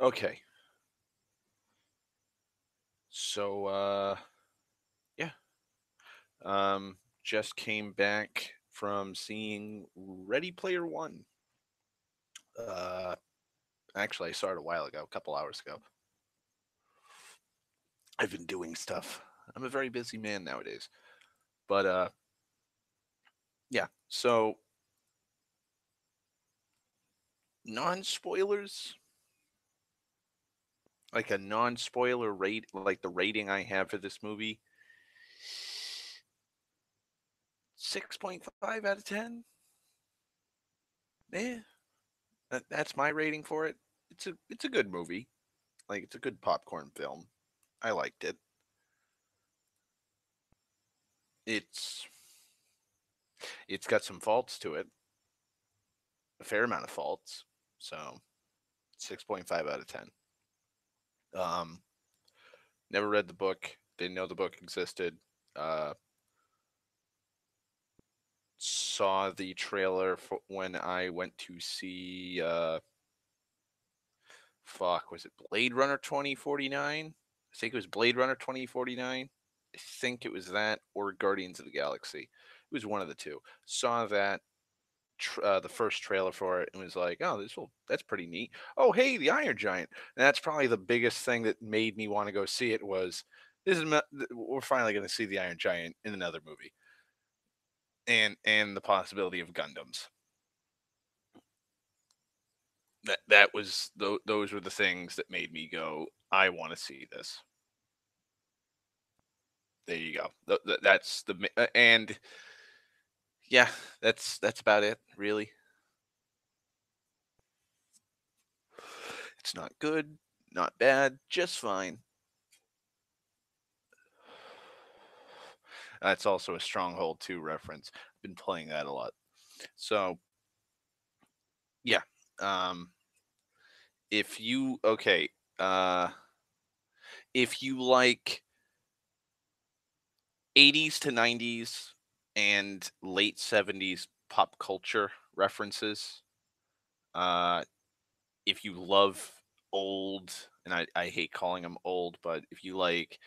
Okay. So yeah. Just came back from seeing Ready Player One. Uh Actually I saw it a while ago, a couple hours ago. I've been doing stuff. I'm a very busy man nowadays. But yeah. So non-spoilers, like a non-spoiler rate, like the rating I have for this movie, 6.5 out of 10. Yeah. That's my rating for it. It's a good movie. Like it's a good popcorn film. I liked it. It's it's got some faults to it, a fair amount of faults. So 6.5 out of 10. Um, Never read the book. Didn't know the book existed. Uh, saw the trailer for when I went to see fuck, was it Blade Runner 2049? I think it was Blade Runner 2049. I think it was that or Guardians of the Galaxy. It was one of the two. Saw that the first trailer for it and was like, "Oh, that's pretty neat." Oh, hey, the Iron Giant. And that's probably the biggest thing that made me want to go see it was we're finally going to see the Iron Giant in another movie, and the possibility of Gundams. That was those were the things that made me go, "I want to see this." There you go. That's and yeah, that's about it, really. It's not good, not bad, just fine. That's also a Stronghold 2 reference. Been playing that a lot. So, yeah. Um if you okay, uh if you like 80s to 90s and late 70s pop culture references, uh if you love old, and I hate calling them old, but if you like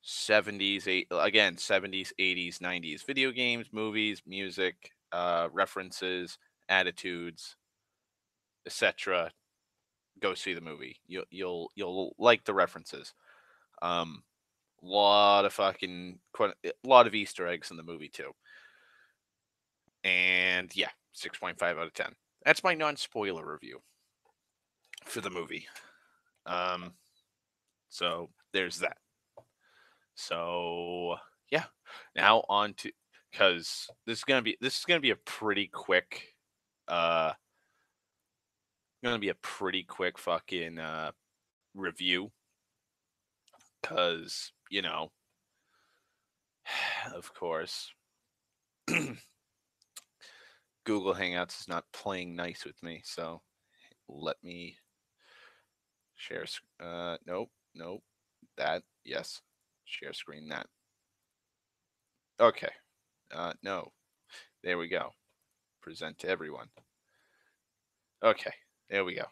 70s, 70s, 80s, 90s video games, movies, music, references, attitudes, etc., go see the movie. You'll like the references. Um, lot of a lot of Easter eggs in the movie too. And yeah, 6.5 out of 10. That's my non-spoiler review for the movie. Um, so there's that. So yeah, now on to because this is gonna be a pretty quick uh gonna be a pretty quick fucking review because of course Google Hangouts is not playing nice with me, so let me share. Nope, nope. That yes, share screen that. Okay. No. There we go. Present to everyone. Okay. There we go.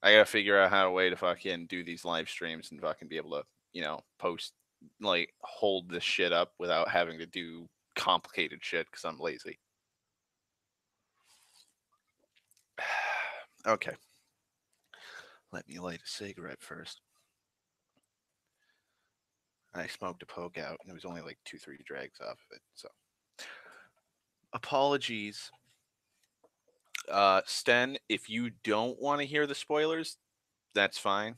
I gotta figure out how a way to fucking do these live streams and fucking be able to, post like hold this shit up without having to do complicated shit because I'm lazy. Okay. Let me light a cigarette first. I smoked a poke out and it was only like 2, 3 drags off of it. So apologies. Sten, if you don't want to hear the spoilers, that's fine.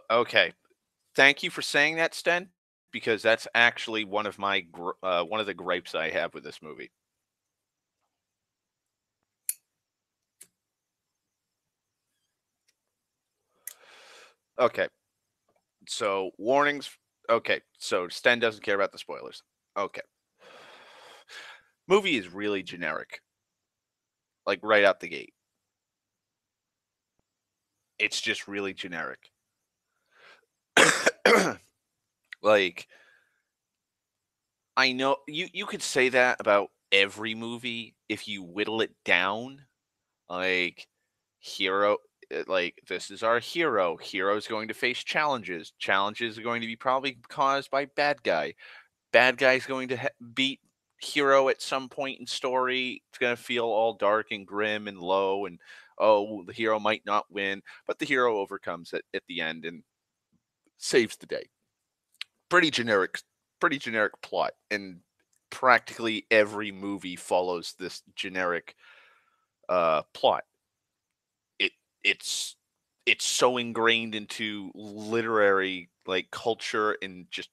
Okay. Thank you for saying that, Sten, because that's actually one of the gripes I have with this movie. Okay. So warnings. Okay. So Sten doesn't care about the spoilers. Okay. Movie is really generic. Like right out the gate. It's just really generic. Like I know you could say that about every movie if you whittle it down. Like hero like this is our hero. Hero's going to face challenges. Challenges are going to be probably caused by bad guy. Bad guy's going to beat hero at some point in story. It's going to feel all dark and grim and low, and oh, the hero might not win, but the hero overcomes it at the end and saves the day. Pretty generic, pretty generic plot, and practically every movie follows this generic plot. It it's it's so ingrained into literary like culture and just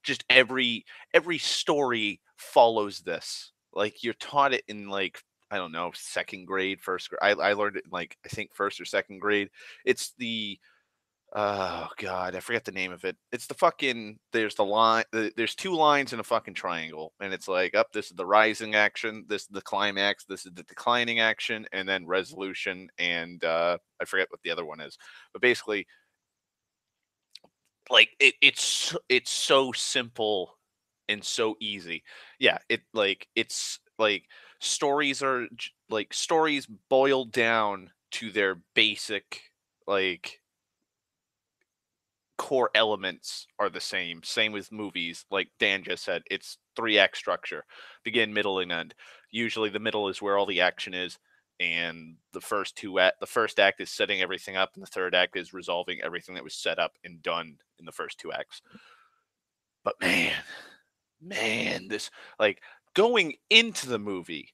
just every story follows this. Like you're taught it in like I don't know second grade, first grade. I learned it in like I think first or second grade. It's the oh god, I forget the name of it. It's the fucking there's the line there's two lines in a fucking triangle and it's like up this is the rising action, this is the climax, this is the declining action and then resolution and I forget what the other one is. But basically like it's so simple and so easy. Yeah, it's like stories are like stories boiled down to their basic like core elements are the same. Same with movies. Like Dan just said, it's three act structure: begin, middle, and end. Usually, the middle is where all the action is, and the first act is setting everything up, and the third act is resolving everything that was set up and done in the first two acts. But man, this like going into the movie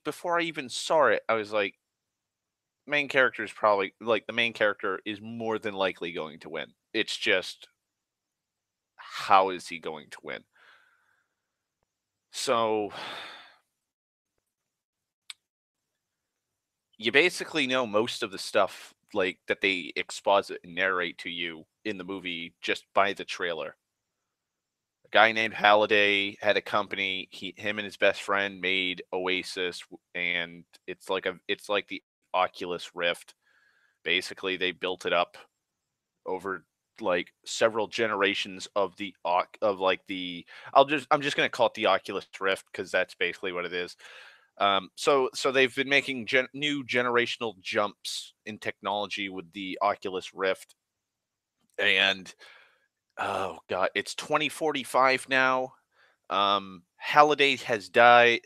before I even saw it, I was like, main character is probably like the main character is more than likely going to win. It's just how is he going to win? So you basically know most of the stuff like that they exposit and narrate to you in the movie just by the trailer. A guy named Halliday had a company. Him and his best friend made Oasis, and it's like the Oculus Rift. Basically, they built it up over like several generations of of like the I'm just gonna call it the Oculus Rift because that's basically what it is. So they've been making new generational jumps in technology with the Oculus Rift, and oh god, it's 2045 now. Halliday has died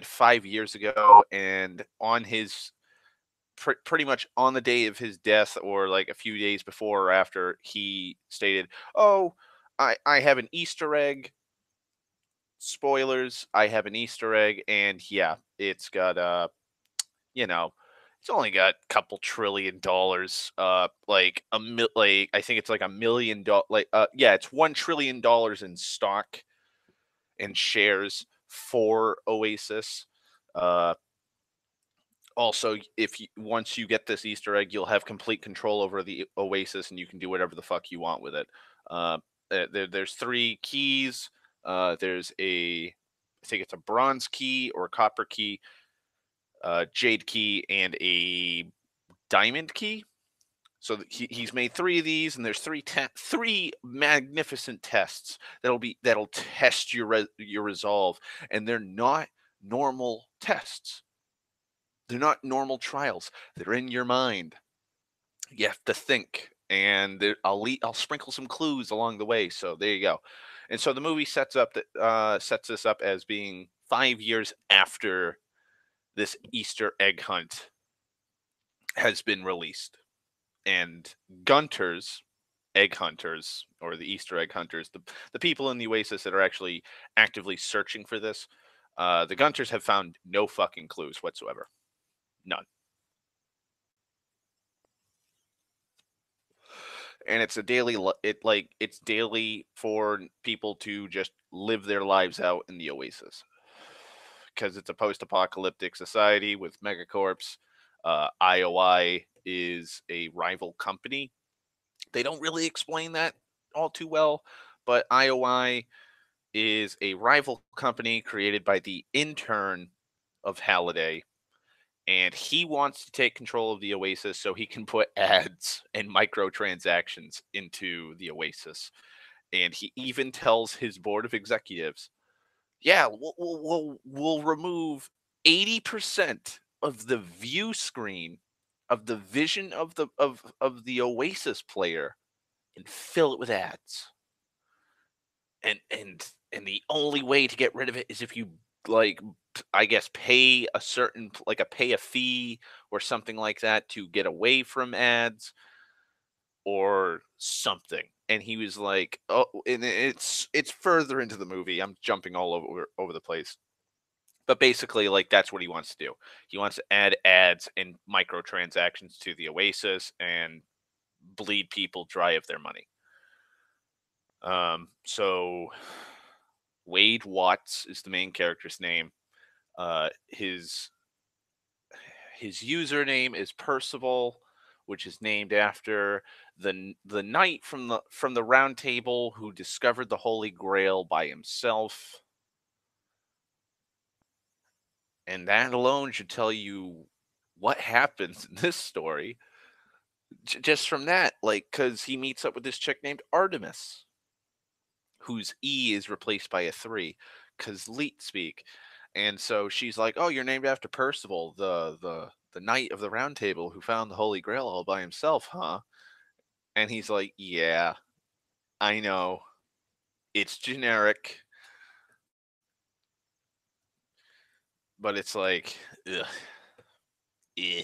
5 years ago, and on his pretty much on the day of his death or like a few days before or after he stated, "Oh, I have an Easter egg. Spoilers, I have an Easter egg and yeah, it's got you know, it's only got a couple $1 trillion like like I think it's like $1 million like yeah, it's $1 trillion in stock and shares for Oasis. Uh Also, if you once you get this Easter egg, you'll have complete control over the Oasis, and you can do whatever the fuck you want with it. Uh, there's three keys. There's I think it's a bronze key or a copper key, jade key, and a diamond key. So he's made three of these, and there's three magnificent tests that'll test your resolve, and they're not normal tests. They're not normal trials. They're in your mind. You have to think, and I'll sprinkle some clues along the way. So there you go. And so the movie sets this up as being 5 years after this Easter egg hunt has been released, and Gunters, egg hunters, or the Easter egg hunters, the people in the Oasis that are actually actively searching for this, the Gunters have found no fucking clues whatsoever. None. And it's a it's daily for people to just live their lives out in the Oasis because it's a post-apocalyptic society with megacorps. IOI is a rival company. They don't really explain that all too well, but IOI is a rival company created by the intern of Halliday, and he wants to take control of the Oasis so he can put ads and microtransactions into the Oasis. And he even tells his board of executives, "Yeah, we'll remove 80%. of the view screen of the vision of the Oasis player and fill it with ads. And the only way to get rid of it is if you, like, I guess, pay a certain like a pay a fee or something like that to get away from ads or something. And he was like, "Oh," and it's further into the movie. I'm jumping all over the place. But basically, like, that's what he wants to do. He wants to add ads and microtransactions to the Oasis and bleed people dry of their money. So Wade Watts is the main character's name. His username is Percival, which is named after the knight from the Round Table who discovered the Holy Grail by himself. And that alone should tell you what happens in this story. Just from that, like, because he meets up with this chick named Artemis, whose E is replaced by a 3, because Leet speak. And so she's like, "Oh, you're named after Percival, the knight of the Round Table who found the Holy Grail all by himself, huh?" And he's like, "Yeah, I know. It's generic, but it's like, ugh, eh.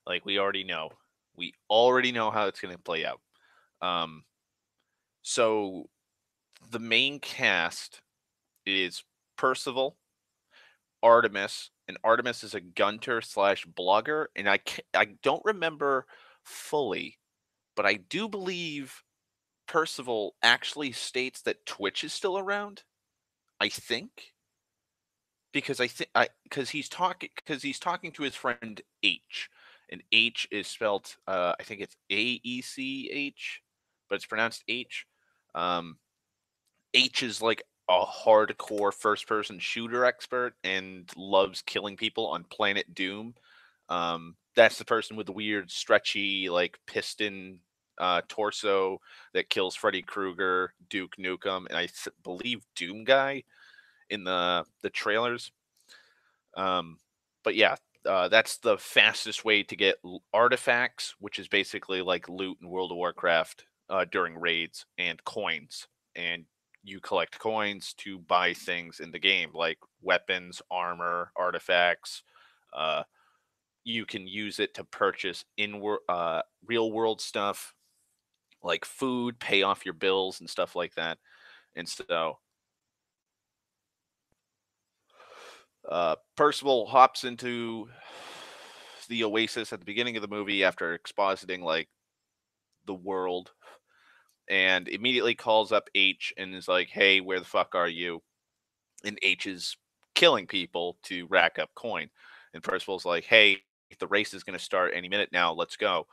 Like we already know. We already know how it's going to play out." Um, so the main cast is Percival, Artemis, and Artemis is a gunter slash blogger, and I don't remember fully, but I do believe Percival actually states that Twitch is still around. I think because I think I because he's talking to his friend H, and H is spelled I think it's AECH, but it's pronounced H. Um, H is like a hardcore first person shooter expert and loves killing people on Planet Doom. That's the person with the weird stretchy like piston torso that kills Freddy Krueger, Duke Nukem, and believe Doom Guy in the trailers. Um, but yeah, that's the fastest way to get artifacts, which is basically like loot in World of Warcraft during raids, and coins. And you collect coins to buy things in the game, like weapons, armor, artifacts. Uh, you can use it to purchase real world stuff like food, pay off your bills, and stuff like that. And so Percival hops into the Oasis at the beginning of the movie after expositing like the world, and immediately calls up H and is like, "Hey, where the fuck are you?" And H is killing people to rack up coin. And Percival's like, "Hey, the race is going to start any minute now. Let's go."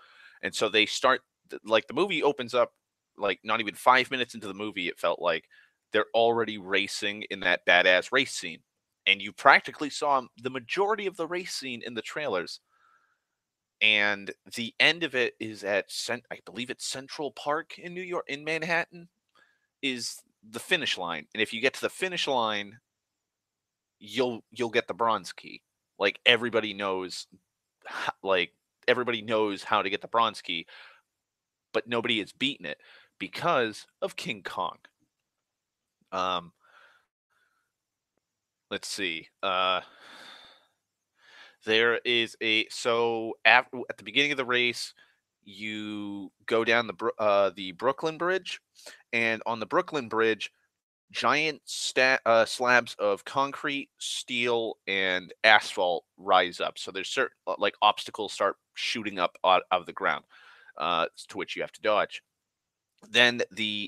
And so they start. Like the movie opens up like not even 5 minutes into the movie. It felt like they're already racing in that badass race scene, and you practically saw the majority of the race scene in the trailers. And the end of it is at I believe it's Central Park in New York, in Manhattan, is the finish line. And if you get to the finish line, you'll get the bronze key. Like like everybody knows how to get the bronze key, but nobody has beaten it because of King Kong. Um, let's see. There is a so at the beginning of the race, you go down the Brooklyn Bridge, and on the Brooklyn Bridge, giant slabs of concrete, steel, and asphalt rise up. So there's certain like obstacles start shooting up out of the ground, to which you have to dodge. Then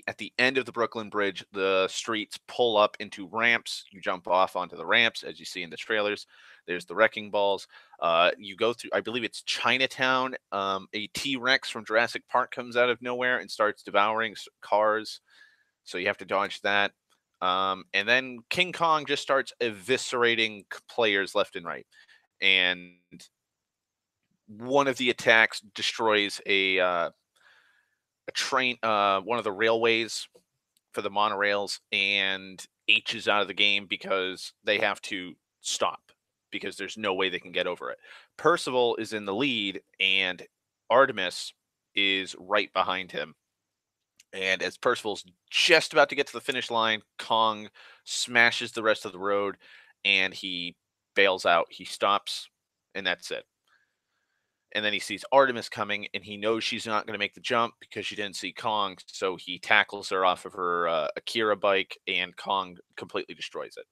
at the end of the Brooklyn Bridge, the streets pull up into ramps. You jump off onto the ramps, as you see in the trailers. There's the wrecking balls. You go through, I believe it's Chinatown. A T Rex from Jurassic Park comes out of nowhere and starts devouring cars. So you have to dodge that. And then King Kong just starts eviscerating players left and right. And one of the attacks destroys a train, one of the railways for the monorails, and H is out of the game because they have to stop because there's no way they can get over it. Percival is in the lead, and Artemis is right behind him. And as Percival's just about to get to the finish line, Kong smashes the rest of the road and he bails out. He stops, and that's it. And then he sees Artemis coming, and he knows she's not going to make the jump because she didn't see Kong. So he tackles her off of her Akira bike, and Kong completely destroys it.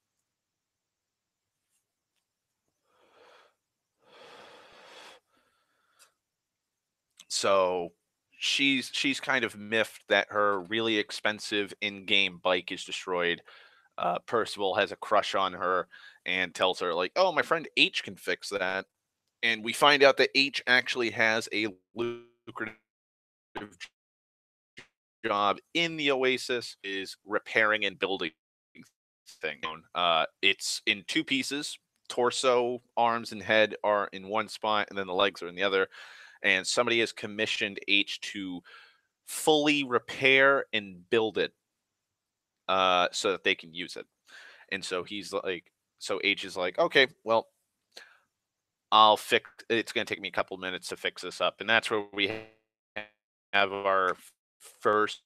So she's kind of miffed that her really expensive in-game bike is destroyed. Percival has a crush on her and tells her like, "Oh, my friend H can fix that." And we find out that H actually has a lucrative job in the Oasis, is repairing and building thing. It's in two pieces. Torso, arms, and head are in one spot, and then the legs are in the other. And somebody has commissioned H to fully repair and build it, so that they can use it. And so he's like, so H is like, okay, well, I'll fix. It's going to take me a couple minutes to fix this up, and that's where we have our first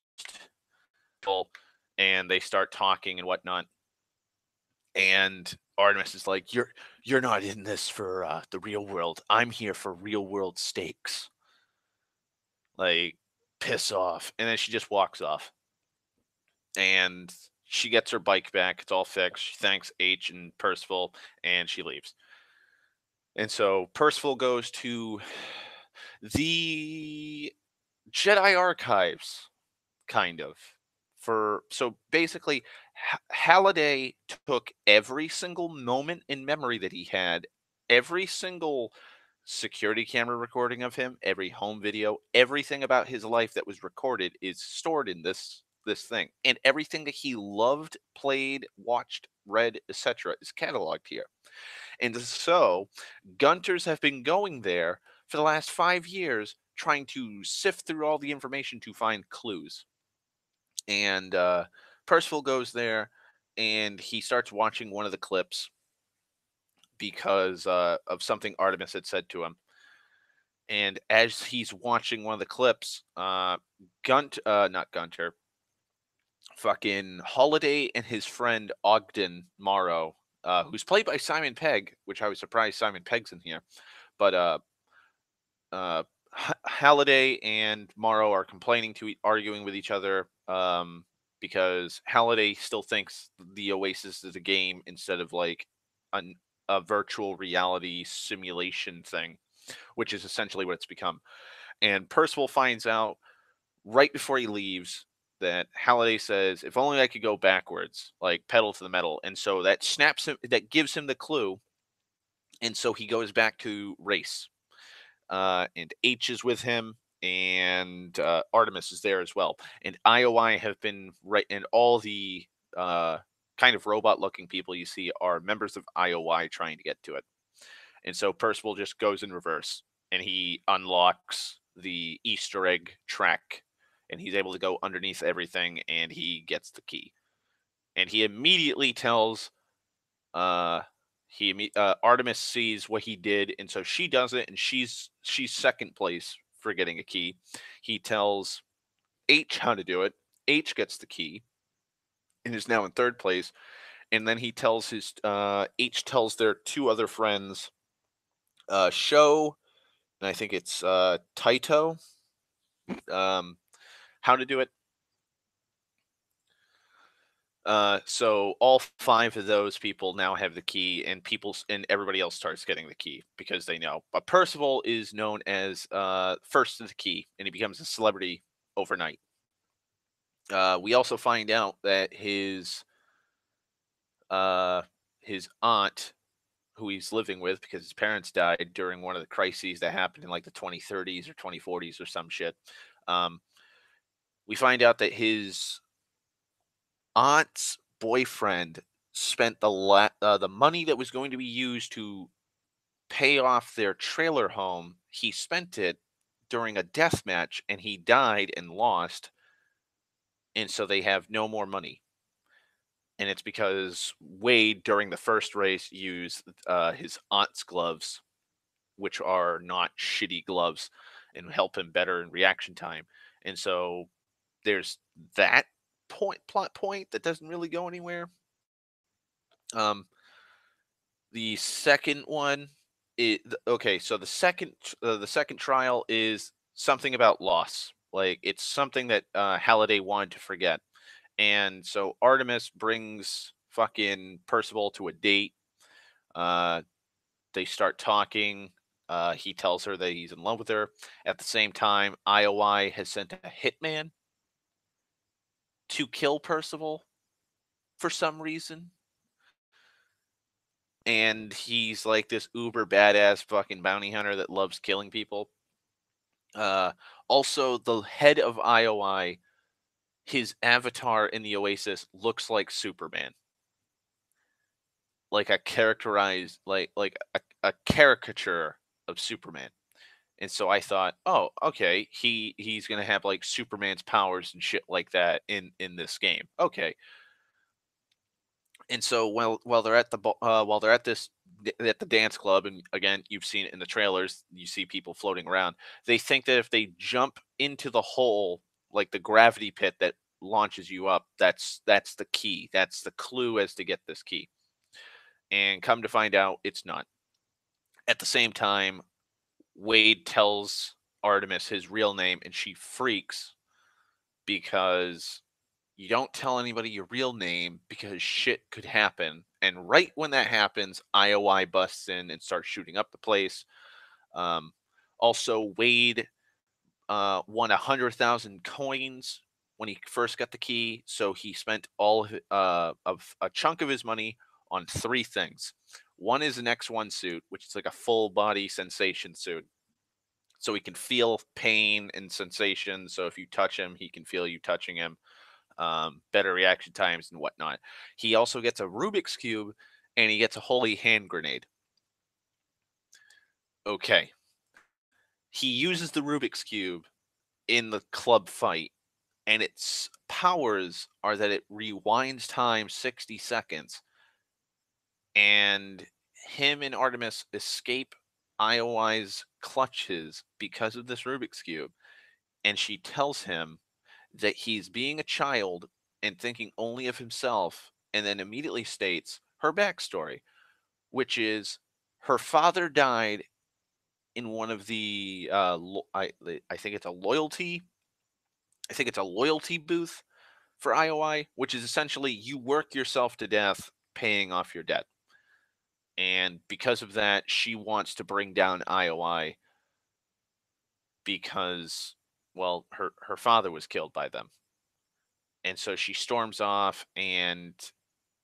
call, and they start talking and whatnot. And Artemis is like, "You're not in this for the real world. I'm here for real world stakes. Like, piss off." And then she just walks off, and she gets her bike back. It's all fixed. She thanks H and Percival, and she leaves. And so Percival goes to the Jedi archives, kind of. For so basically, Halliday took every single moment in memory that he had, every single security camera recording of him, every home video, everything about his life that was recorded is stored in this thing, and everything that he loved, played, watched, read, etc., is cataloged here. And so Gunters have been going there for the last 5 years trying to sift through all the information to find clues. And Percival goes there and he starts watching one of the clips because of something Artemis had said to him. And as he's watching one of the clips, not Gunter, fucking Holiday and his friend Ogden Morrow, who's played by Simon Pegg, which I was surprised Simon Pegg's in here, but uh, Halliday and Morrow are complaining arguing with each other, because Halliday still thinks the Oasis is a game instead of like an, a virtual reality simulation thing, which is essentially what it's become. And Percival finds out right before he leaves that Halliday says, "If only I could go backwards, like pedal to the metal." And so that snaps him, that gives him the clue, and so he goes back to race, and H is with him, and Artemis is there as well. And IOI have been right, and all the kind of robot-looking people you see are members of IOI trying to get to it. And so Percival just goes in reverse, and he unlocks the Easter egg track, and he's able to go underneath everything, and he gets the key. And he immediately tells uh Artemis sees what he did, and so she does it, and she's second place for getting a key. He tells H how to do it. H gets the key and is now in third place. And then he tells his H tells their two other friends, Show, and I think it's Taito, um, how to do it. So all five of those people now have the key, and and everybody else starts getting the key because they know. But Percival is known as first to the key, and he becomes a celebrity overnight. We also find out that uh, his aunt, who he's living with because his parents died during one of the crises that happened in like the 2030s or 2040s or some shit. Um, we find out that his aunt's boyfriend spent the money that was going to be used to pay off their trailer home. He spent it during a death match, and he died and lost, and so they have no more money. And it's because Wade during the first race used his aunt's gloves, which are not shitty gloves, and help him better in reaction time. And so there's that plot point that doesn't really go anywhere. Um, the second one, okay. So the second trial is something about loss. Like it's something that Halliday wanted to forget, and so Artemis brings fucking Percival to a date. Uh, they start talking. He tells her that he's in love with her. At the same time, IOI has sent a hitman to kill Percival for some reason. And he's like this uber badass fucking bounty hunter that loves killing people. Uh, Also, the head of IOI, his avatar in the Oasis looks like Superman, like a characterized, like a caricature of Superman. And so I thought, oh, okay, he's gonna have like Superman's powers and shit like that in this game. Okay, and so while they're at while they're at at the dance club, and again you've seen it in the trailers, you see people floating around. They think that if they jump into the hole, like the gravity pit that launches you up, that's the key. That's the clue as to get this key. And come to find out, it's not. At the same time, Wade tells Artemis his real name, and she freaks because you don't tell anybody your real name because shit could happen. And right when that happens, IOI busts in and starts shooting up the place. Um, Also, Wade won 100,000 coins when he first got the key, so he spent of a chunk of his money on three things. One is an X1 suit, which is like a full body sensation suit, so he can feel pain and sensation. So if you touch him, he can feel you touching him. Better reaction times and whatnot. He also gets a Rubik's cube, and he gets a holy hand grenade. Okay, he uses the Rubik's cube in the club fight, and its powers are that it rewinds time 60 seconds, and him and Artemis escape IOI's clutches because of this Rubik's cube. And she tells him that he's being a child and thinking only of himself, and then immediately states her backstory, which is her father died in one of the I think it's a loyalty booth for IOI, which is essentially you work yourself to death paying off your debt. And because of that, she wants to bring down IOI because, well, her father was killed by them. And so she storms off, and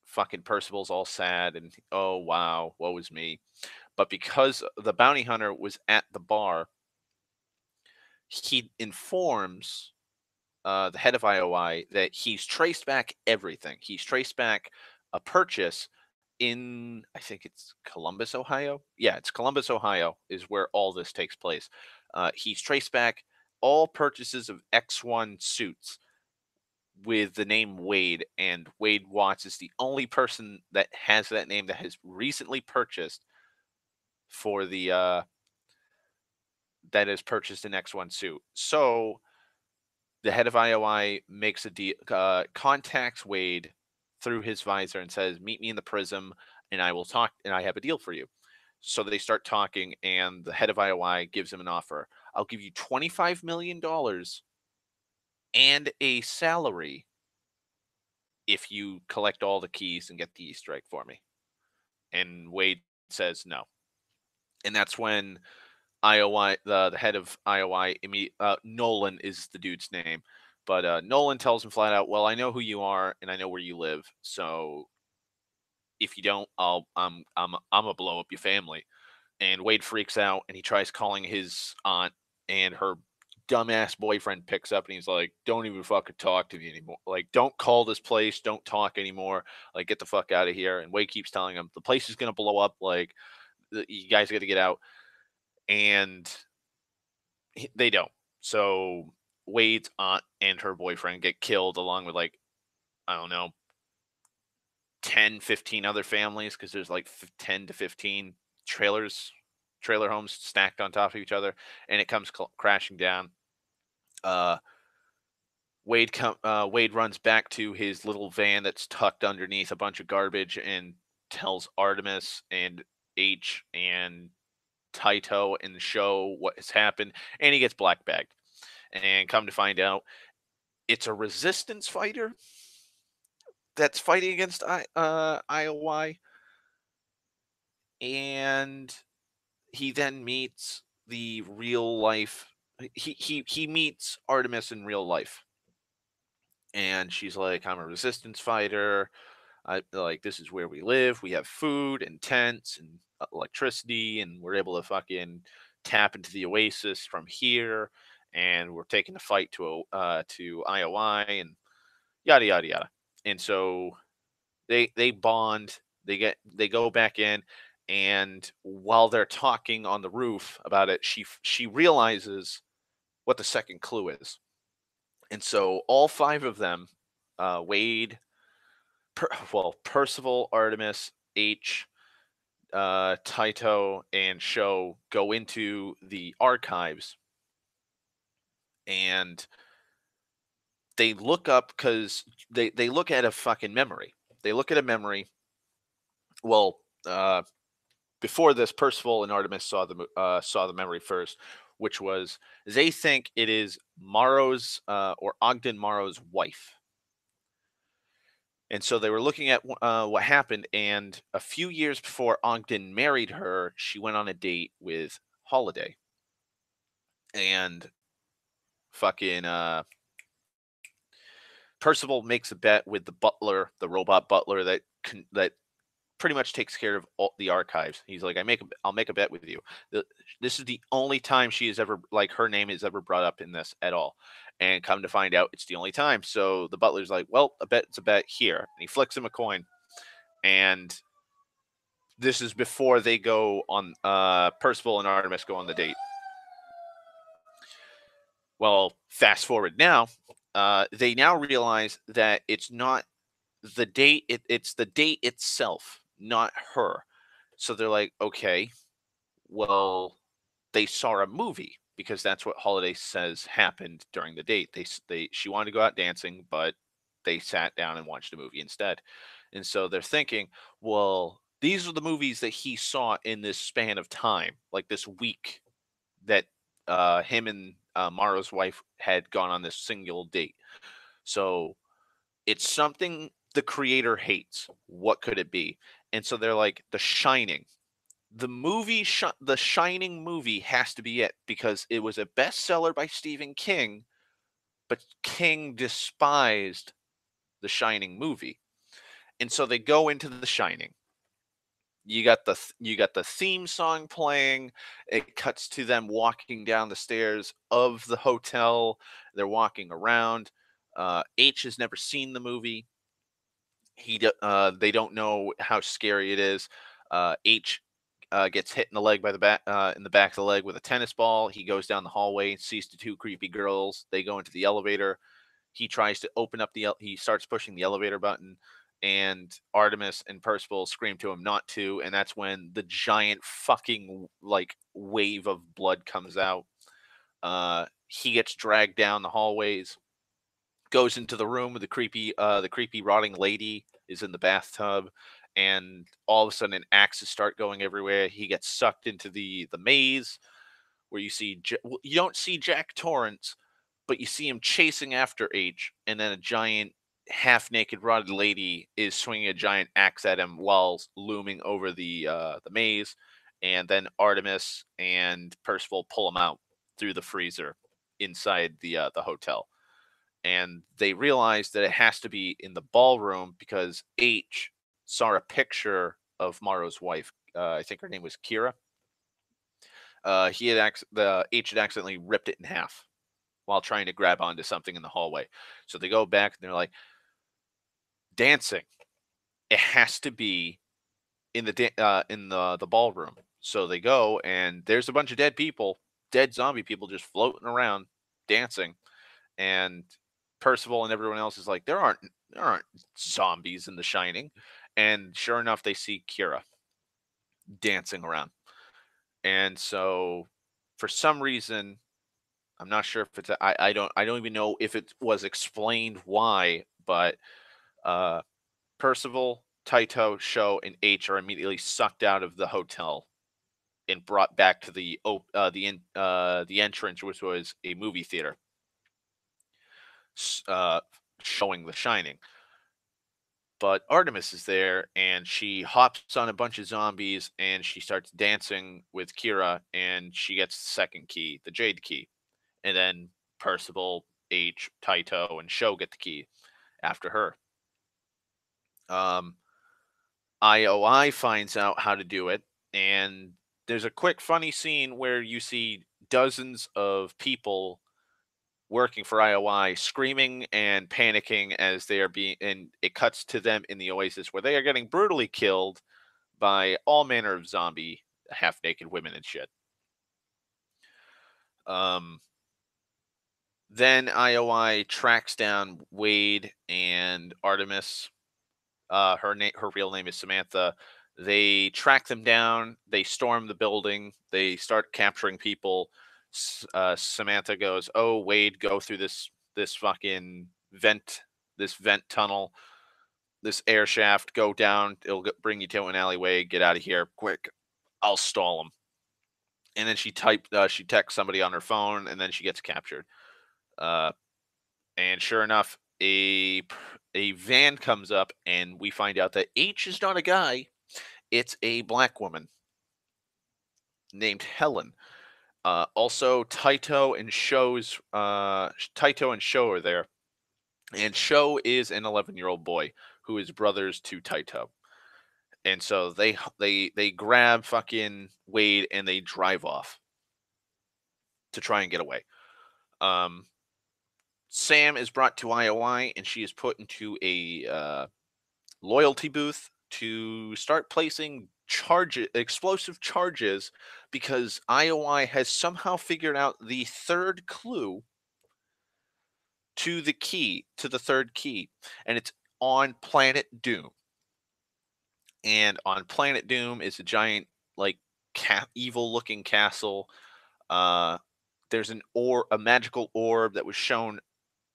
fucking Percival's all sad and, oh wow, woe is me. But because the bounty hunter was at the bar, he informs the head of IOI that he's traced back everything. He's traced back a purchase in, I think it's Columbus, Ohio. Yeah, it's Columbus, Ohio, is where all this takes place. He's traced back all purchases of X1 suits with the name Wade, and Wade Watts is the only person that has that name that has recently purchased for the that has purchased an X1 suit. So the head of IOI makes a deal, contacts Wade through his visor and says, "Meet me in the prism, and I will talk, and I have a deal for you." So they start talking, and the head of IOI gives him an offer. I'll give you $25 million and a salary if you collect all the keys and get the Easter egg for me. And Wade says no. And that's when IOI, the head of IOI, Nolan is the dude's name, but Nolan tells him flat out, "Well, I know who you are and I know where you live. So if you don't, I'm gonna blow up your family." And Wade freaks out and he tries calling his aunt, and her dumbass boyfriend picks up and he's like, "Don't even fucking talk to me anymore. Like, don't call this place. Don't talk anymore. Like, get the fuck out of here." And Wade keeps telling him the place is gonna blow up. Like, you guys got to get out. And they don't. So Wade's aunt and her boyfriend get killed along with, like, I don't know, 10, 15 other families because there's like 10 to 15 trailers, trailer homes stacked on top of each other, and it comes crashing down. Uh, Wade runs back to his little van that's tucked underneath a bunch of garbage and tells Artemis and H and Taito and Show what has happened, and he gets black bagged. And come to find out, it's a resistance fighter that's fighting against IOI, and he then meets the real life. He meets Artemis in real life, and she's like, "I'm a resistance fighter. I like this is where we live. We have food and tents and electricity, and we're able to fucking tap into the oasis from here. And we're taking the fight to IOI and yada yada yada." And so they bond. They go back in, and while they're talking on the roof about it, she realizes what the second clue is. And so all five of them, Wade, Percival, Artemis, H, Taito, and Show go into the archives, and they look up because they look at a fucking memory. They look at a memory. Well, before this, Percival and Artemis saw the memory first, which was they think it is Morrow's or Ogden Morrow's wife. And so they were looking at what happened, and a few years before Ogden married her, she went on a date with Holiday, and fucking Percival makes a bet with the butler, the robot butler that pretty much takes care of all the archives. He's like, I'll make a bet with you. This is the only time she is ever like her name is ever brought up in this at all. And come to find out, it's the only time. So the butler's like, well, a bet's a bet here, and he flicks him a coin. And this is before they go on. Percival and Artemis go on the date. Well, fast forward now. They now realize that it's not the date. It's the date itself, not her. So they're like, okay, well, they saw a movie because that's what Holiday says happened during the date. She wanted to go out dancing, but they sat down and watched a movie instead. And so they're thinking, well, these are the movies that he saw in this span of time, like this week that him and Mara's wife had gone on this single date. So it's something the creator hates. What could it be? And so they're like, The Shining. The Shining movie has to be it because it was a bestseller by Stephen King, but King despised the Shining movie. And so they go into The Shining. You got the theme song playing. It cuts to them walking down the stairs of the hotel. They're walking around. H has never seen the movie. They don't know how scary it is. H gets hit in the leg by the back in the back of the leg with a tennis ball. He goes down the hallway, sees the two creepy girls. They go into the elevator. He tries to open up he starts pushing the elevator button, and Artemis and Percival scream to him not to, and that's when the giant fucking like wave of blood comes out. He gets dragged down the hallways, goes into the room with the creepy rotting lady is in the bathtub, and all of a sudden axes start going everywhere. He gets sucked into the maze where you don't see Jack Torrance, but you see him chasing after H, and then a giant half naked rotted lady is swinging a giant axe at him while looming over the maze. And then Artemis and Percival pull him out through the freezer inside the hotel, and they realize that it has to be in the ballroom because H saw a picture of Morrow's wife. I think her name was Kira. The H had accidentally ripped it in half while trying to grab onto something in the hallway. So they go back and they're like, dancing. It has to be in the ballroom. So they go, and there's a bunch of dead zombie people just floating around dancing, and Percival and everyone else is like, there aren't zombies in The Shining, And sure enough, they see Kira dancing around. And so for some reason, I'm not sure if I don't even know if it was explained why, but uh Percival, Taito, Sho, and H are immediately sucked out of the hotel and brought back to the entrance, which was a movie theater, s- uh, showing The Shining. But Artemis is there, and she hops on a bunch of zombies, and she starts dancing with Kira, and she gets the second key, the Jade key, and then Percival, H, Taito, and Sho get the key after her. Um, IOI finds out how to do it, and there's a quick funny scene where you see dozens of people working for IOI screaming and panicking as they are being, and it cuts to them in the Oasis where they are getting brutally killed by all manner of zombie half naked women and shit. Um, then IOI tracks down Wade and Artemis. Her real name is Samantha. They track them down. They storm the building. They start capturing people. Samantha goes, "Oh, Wade, go through this fucking vent tunnel, this air shaft. Go down. It'll bring you to an alleyway. Get out of here quick. I'll stall them." And then she texts somebody on her phone, and then she gets captured. Uh, and sure enough, a van comes up, and we find out that H is not a guy; it's a black woman named Helen. Also, Taito and Sho are there, and Sho is an 11-year-old boy who is brothers to Taito. And so they grab fucking Wade and they drive off to try and get away. Um, Sam is brought to IOI, and she is put into a loyalty booth to start placing explosive charges, because IOI has somehow figured out the third clue to the third key, and it's on Planet Doom. And on Planet Doom is a giant, like, evil looking castle. Uh, there's a magical orb that was shown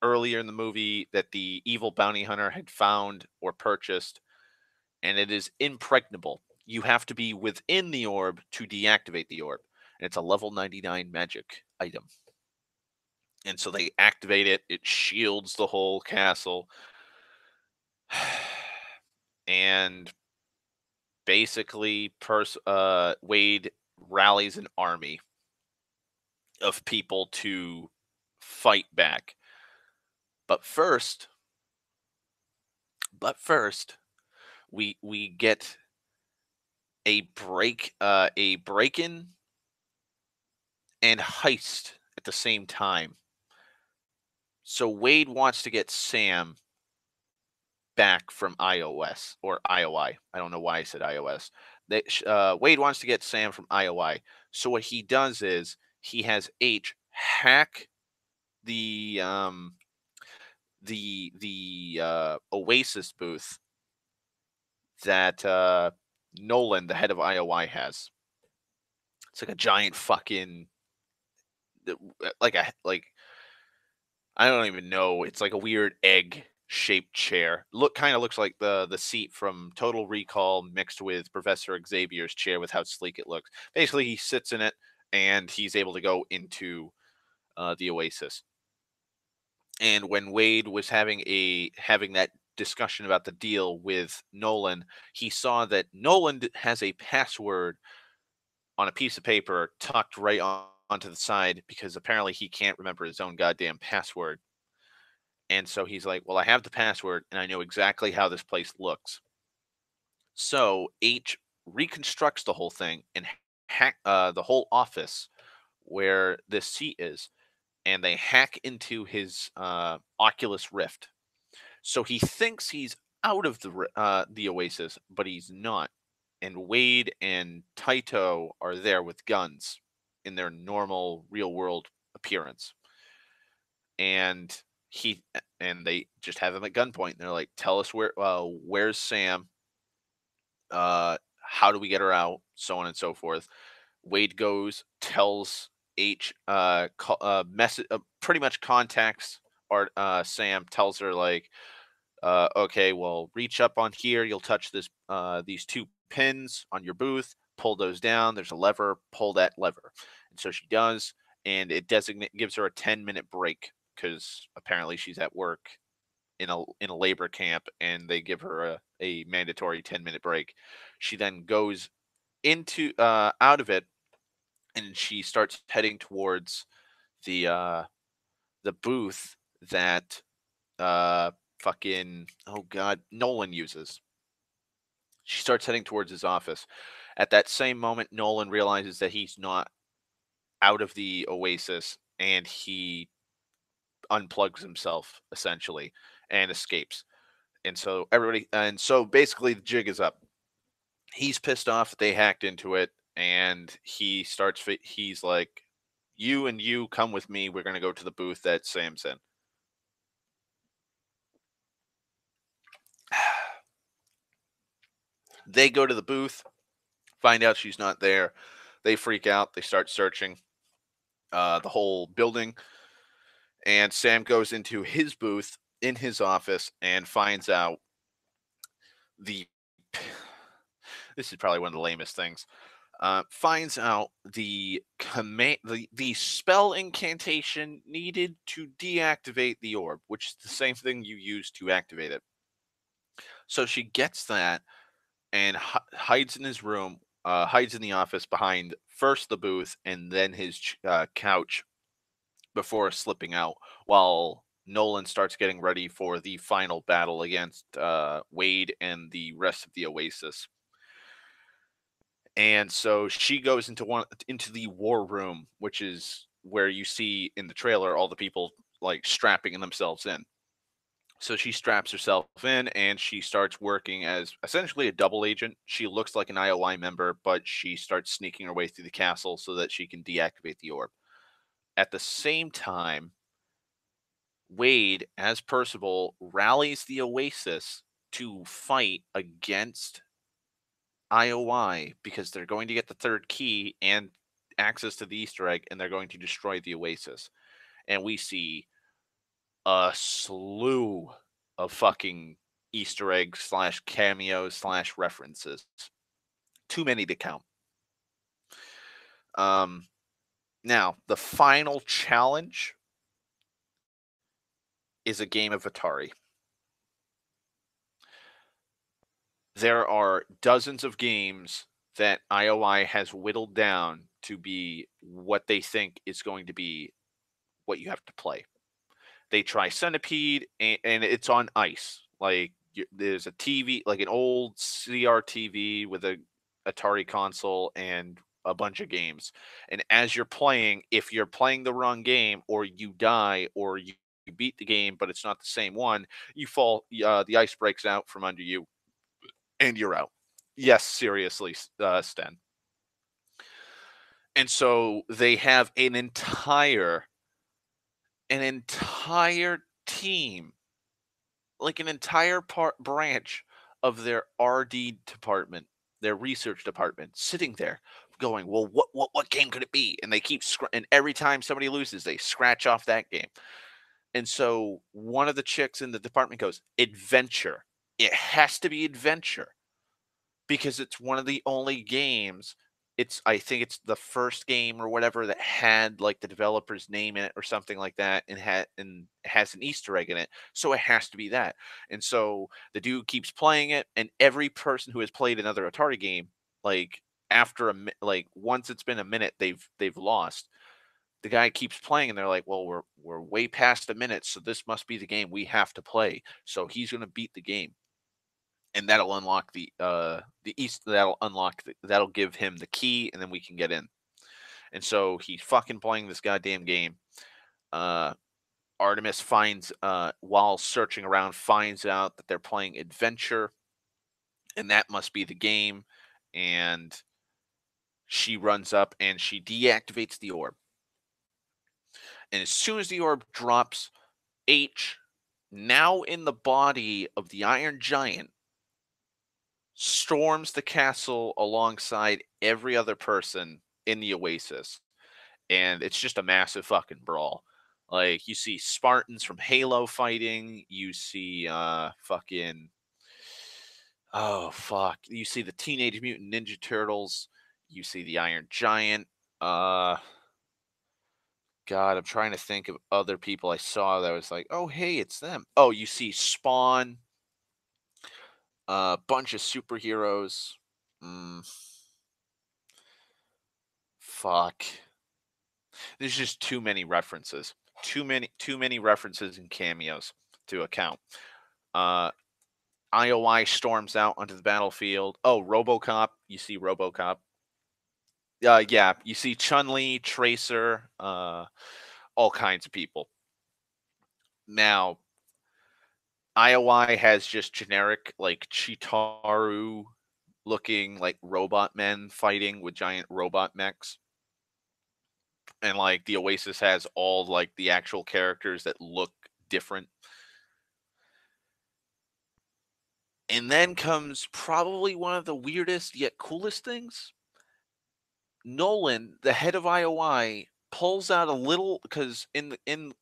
earlier in the movie that the evil bounty hunter had found or purchased, and it is impregnable. You have to be within the orb to deactivate the orb, and it's a level 99 magic item. And so they activate it, it shields the whole castle. And basically, Wade rallies an army of people to fight back. But first, but first, we get a break in and heist at the same time. So Wade wants to get Sam back from iOS or IOI. I don't know why I said iOS. Wade wants to get Sam from IOI. So what he does is he has H hack the Oasis booth that Nolan, the head of IOI, has. It's like a giant fucking like I don't even know. It's like a weird egg shaped chair. Kind of looks like the seat from Total Recall mixed with Professor Xavier's chair with how sleek it looks. Basically, he sits in it and he's able to go into the Oasis. And when Wade was having that discussion about the deal with Nolan, he saw that Nolan has a password on a piece of paper tucked right onto the side, because apparently he can't remember his own goddamn password. And so he's like, "Well, I have the password and I know exactly how this place looks." So H reconstructs the whole thing and hack the whole office where this seat is, and they hack into his Oculus Rift. So he thinks he's out of the Oasis, but he's not. And Wade and Taito are there with guns in their normal real world appearance. And he and they just have him at gunpoint. And they're like, "Tell us where's Sam? How do we get her out? So on and so forth. Wade goes, tells H, message, pretty much contacts Art, Sam, tells her like, okay, well, reach up on here. You'll touch these two pins on your booth. Pull those down. There's a lever. Pull that lever, and so she does, and it gives her a 10-minute break because apparently she's at work in a labor camp, and they give her a mandatory 10-minute break. She then goes into out of it, and she starts heading towards the uh, the booth that uh, fucking oh god Nolan uses. She starts heading towards his office. At that same moment, Nolan realizes that he's not out of the Oasis, and he unplugs himself essentially and escapes. And so basically the jig is up. He's pissed off that they hacked into it, and he's like, you and you come with me, we're going to go to the booth that Sam's in. They go to the booth, find out she's not there. They freak out. They start searching the whole building, and Sam goes into his booth in his office and finds out the this is probably one of the lamest things. Finds out the spell incantation needed to deactivate the orb, which is the same thing you use to activate it. So she gets that and hides in his room, hides in the office behind first the booth and then his couch before slipping out, while Nolan starts getting ready for the final battle against Wade and the rest of the Oasis. And so she goes into the war room, which is where you see in the trailer all the people like strapping themselves in. So she straps herself in and she starts working as essentially a double agent. She looks like an IOI member, but she starts sneaking her way through the castle so that she can deactivate the orb. At the same time, Wade, as Percival, rallies the Oasis to fight against IOI because they're going to get the third key and access to the Easter egg, and they're going to destroy the Oasis. And we see a slew of fucking Easter eggs slash cameos slash references. Too many to count. Um, Now, the final challenge is a game of Atari. There are dozens of games that IOI has whittled down to be what they think is going to be what you have to play. They try Centipede, and it's on ice. Like there's a TV, like an old CRTV with a Atari console and a bunch of games. And as you're playing, if you're playing the wrong game, or you die, or you beat the game, but it's not the same one, you fall. The ice breaks out from under you, and you're out. Yes, seriously, Sten. And so they have an entire team, like an entire branch of their RD department, their research department, sitting there going, "Well, what game could it be?" And they keep and every time somebody loses, they scratch off that game. And so one of the chicks in the department goes, "Adventure. It has to be adventure." Because it's one of the only games, I think it's the first game or whatever that had, like, the developer's name in it or something like that, and has an Easter egg in it, so it has to be that. And so the dude keeps playing it, and every person who has played another Atari game, like, once it's been a minute, they've lost. The guy keeps playing, and they're like, "Well, we're way past a minute, so this must be the game we have to play." So he's gonna beat the game, and that'll unlock the east that'll give him the key, and then we can get in. And so he's fucking playing this goddamn game. uh Artemis finds, while searching around, finds out that they're playing adventure, and that must be the game. And she runs up and she deactivates the orb, and as soon as the orb drops, H, now in the body of the Iron Giant, storms the castle alongside every other person in the Oasis, and it's just a massive fucking brawl. Like you see Spartans from Halo fighting, you see fucking oh fuck, you see the Teenage Mutant Ninja Turtles, you see the Iron Giant. Uh God, I'm trying to think of other people I saw that was like, oh hey, it's them. Oh, you see Spawn, a bunch of superheroes. Mm, fuck. There's just too many references. Too many references and cameos to account. Uh IOI storms out onto the battlefield. Oh, RoboCop. You see RoboCop. Yeah, you see Chun-Li, Tracer, all kinds of people. Now, IOI has just generic like Chitaru looking like robot men fighting with giant robot mechs. And like the Oasis has all like the actual characters that look different. And then comes probably one of the weirdest yet coolest things. Nolan, the head of IOI, pulls out a little because in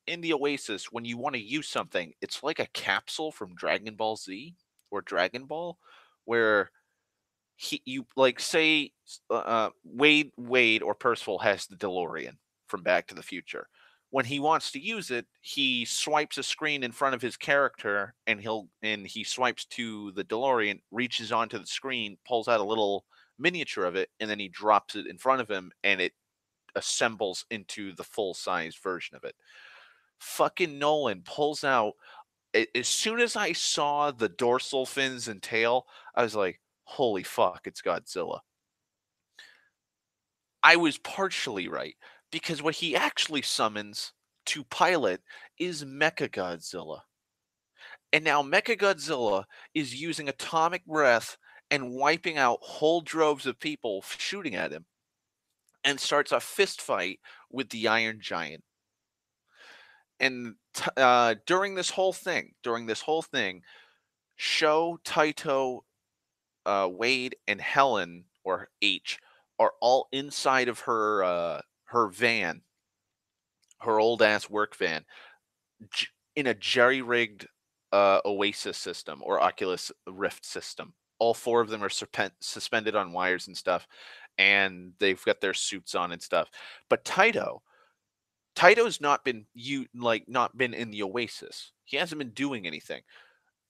the Oasis, when you want to use something, it's like a capsule from Dragon Ball Z or Dragon Ball, where you like say Wade or Percival has the DeLorean from Back to the Future. When he wants to use it, he swipes a screen in front of his character, and he swipes to the DeLorean, reaches onto the screen, pulls out a little miniature of it, and then he drops it in front of him, and it assembles into the full size version of it. Fucking Nolan pulls out. As soon as I saw the dorsal fins and tail, I was like, "Holy fuck, it's Godzilla." I was partially right because what he actually summons to pilot is Mechagodzilla. And now Mechagodzilla is using atomic breath and wiping out whole droves of people shooting at him and starts a fist fight with the Iron Giant. And during this whole thing, Sho, Taito, Wade, and Helen or H are all inside of her van, her old ass work van, in a jerry rigged Oasis system or Oculus Rift system. All four of them are suspended on wires and stuff, and they've got their suits on and stuff. But Taito's not been in the Oasis. He hasn't been doing anything.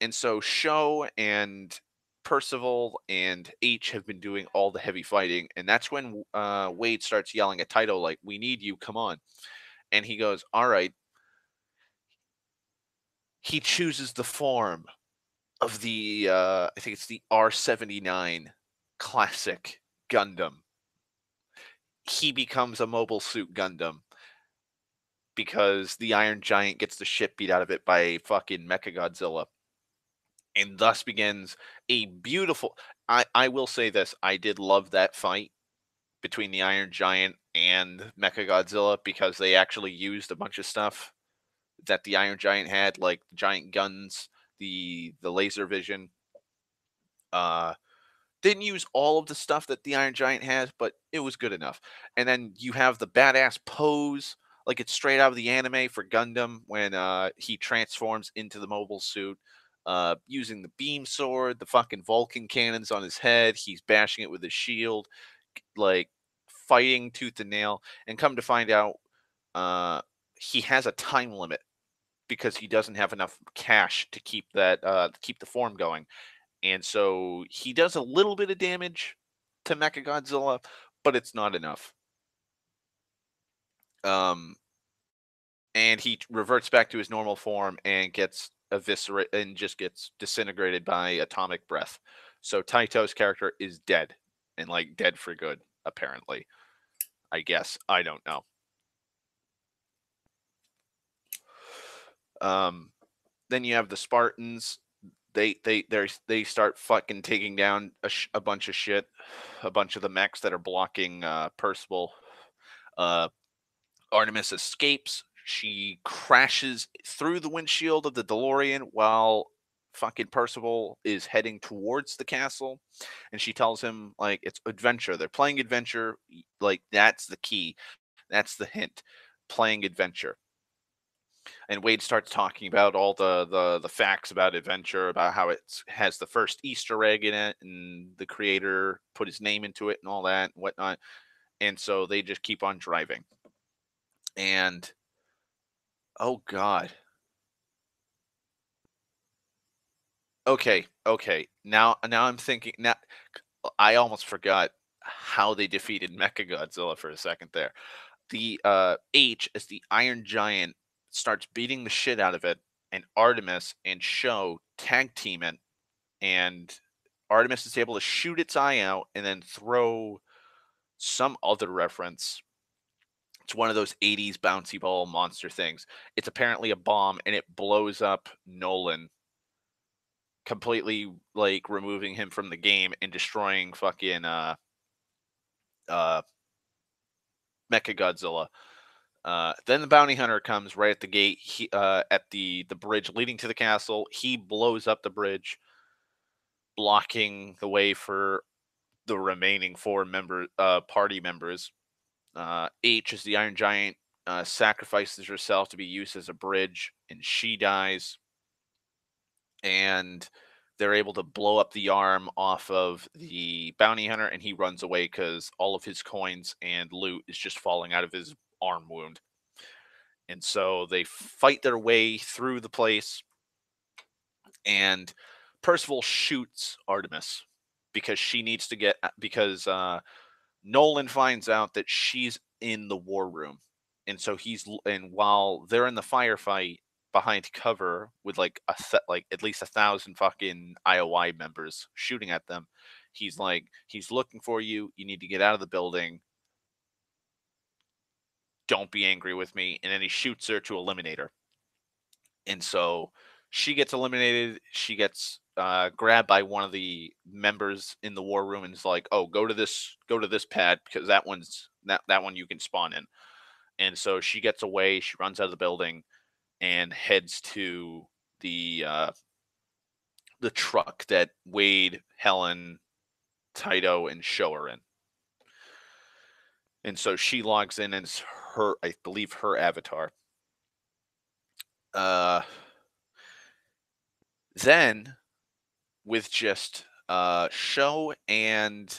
And so Sho and Percival and H have been doing all the heavy fighting, and that's when Wade starts yelling at Taito like, "We need you, come on!" And he goes, "All right." He chooses the form of the I think it's the R-79 classic Gundam. He becomes a Mobile Suit Gundam because the Iron Giant gets the shit beat out of it by fucking Mechagodzilla. And thus begins a beautiful. I will say this: I did love that fight between the Iron Giant and Mechagodzilla because they actually used a bunch of stuff that the Iron Giant had, like giant guns, the laser vision. Uh, didn't use all of the stuff that the Iron Giant has, but it was good enough. And then you have the badass pose, like it's straight out of the anime for Gundam when he transforms into the mobile suit, using the beam sword, the fucking Vulcan cannons on his head. He's bashing it with his shield, like fighting tooth and nail. And come to find out, uh, he has a time limit because he doesn't have enough cash to keep the form going, and so he does a little bit of damage to Mechagodzilla, but it's not enough. Um, and he reverts back to his normal form and gets eviscerated and just gets disintegrated by atomic breath. So Taito's character is dead, and like dead for good, apparently. I guess I don't know. Um, then you have the Spartans. They start fucking taking down a bunch of shit, a bunch of the mechs that are blocking Percival. Uh, Artemis escapes. She crashes through the windshield of the DeLorean while fucking Percival is heading towards the castle, and she tells him like it's adventure. They're playing adventure. Like that's the key. That's the hint. Playing adventure. And Wade starts talking about all the facts about adventure, about how it has the first Easter egg in it, and the creator put his name into it, and all that and whatnot. And so they just keep on driving. And oh god, okay. Now I'm thinking. Now I almost forgot how they defeated Mechagodzilla for a second there. The H as the Iron Giant starts beating the shit out of it, and Artemis and Show tag team it, and Artemis is able to shoot its eye out and then throw some other reference. It's one of those 80s bouncy ball monster things. It's apparently a bomb and it blows up Nolan, completely like removing him from the game and destroying fucking uh Mechagodzilla. Then the bounty hunter comes right at the gate. He at the bridge leading to the castle. He blows up the bridge, blocking the way for the remaining four party members. H is the Iron Giant, sacrifices herself to be used as a bridge, and she dies. And they're able to blow up the arm off of the bounty hunter, and he runs away because all of his coins and loot is just falling out of his arm wound. And so they fight their way through the place, and Percival shoots Artemis because she needs to get because Nolan finds out that she's in the war room, and so and while they're in the firefight behind cover with like like at least 1,000 fucking IOI members shooting at them, he's looking for you. You need to get out of the building. Don't be angry with me. And then he shoots her to eliminate her. And so she gets eliminated. She gets grabbed by one of the members in the war room and is like, "Oh, go to this pad because that one you can spawn in." And so she gets away. She runs out of the building and heads to the truck that Wade, Helen, Taito, and Show are in. And so she logs in and it's I believe, her avatar. Uh, then with just Show and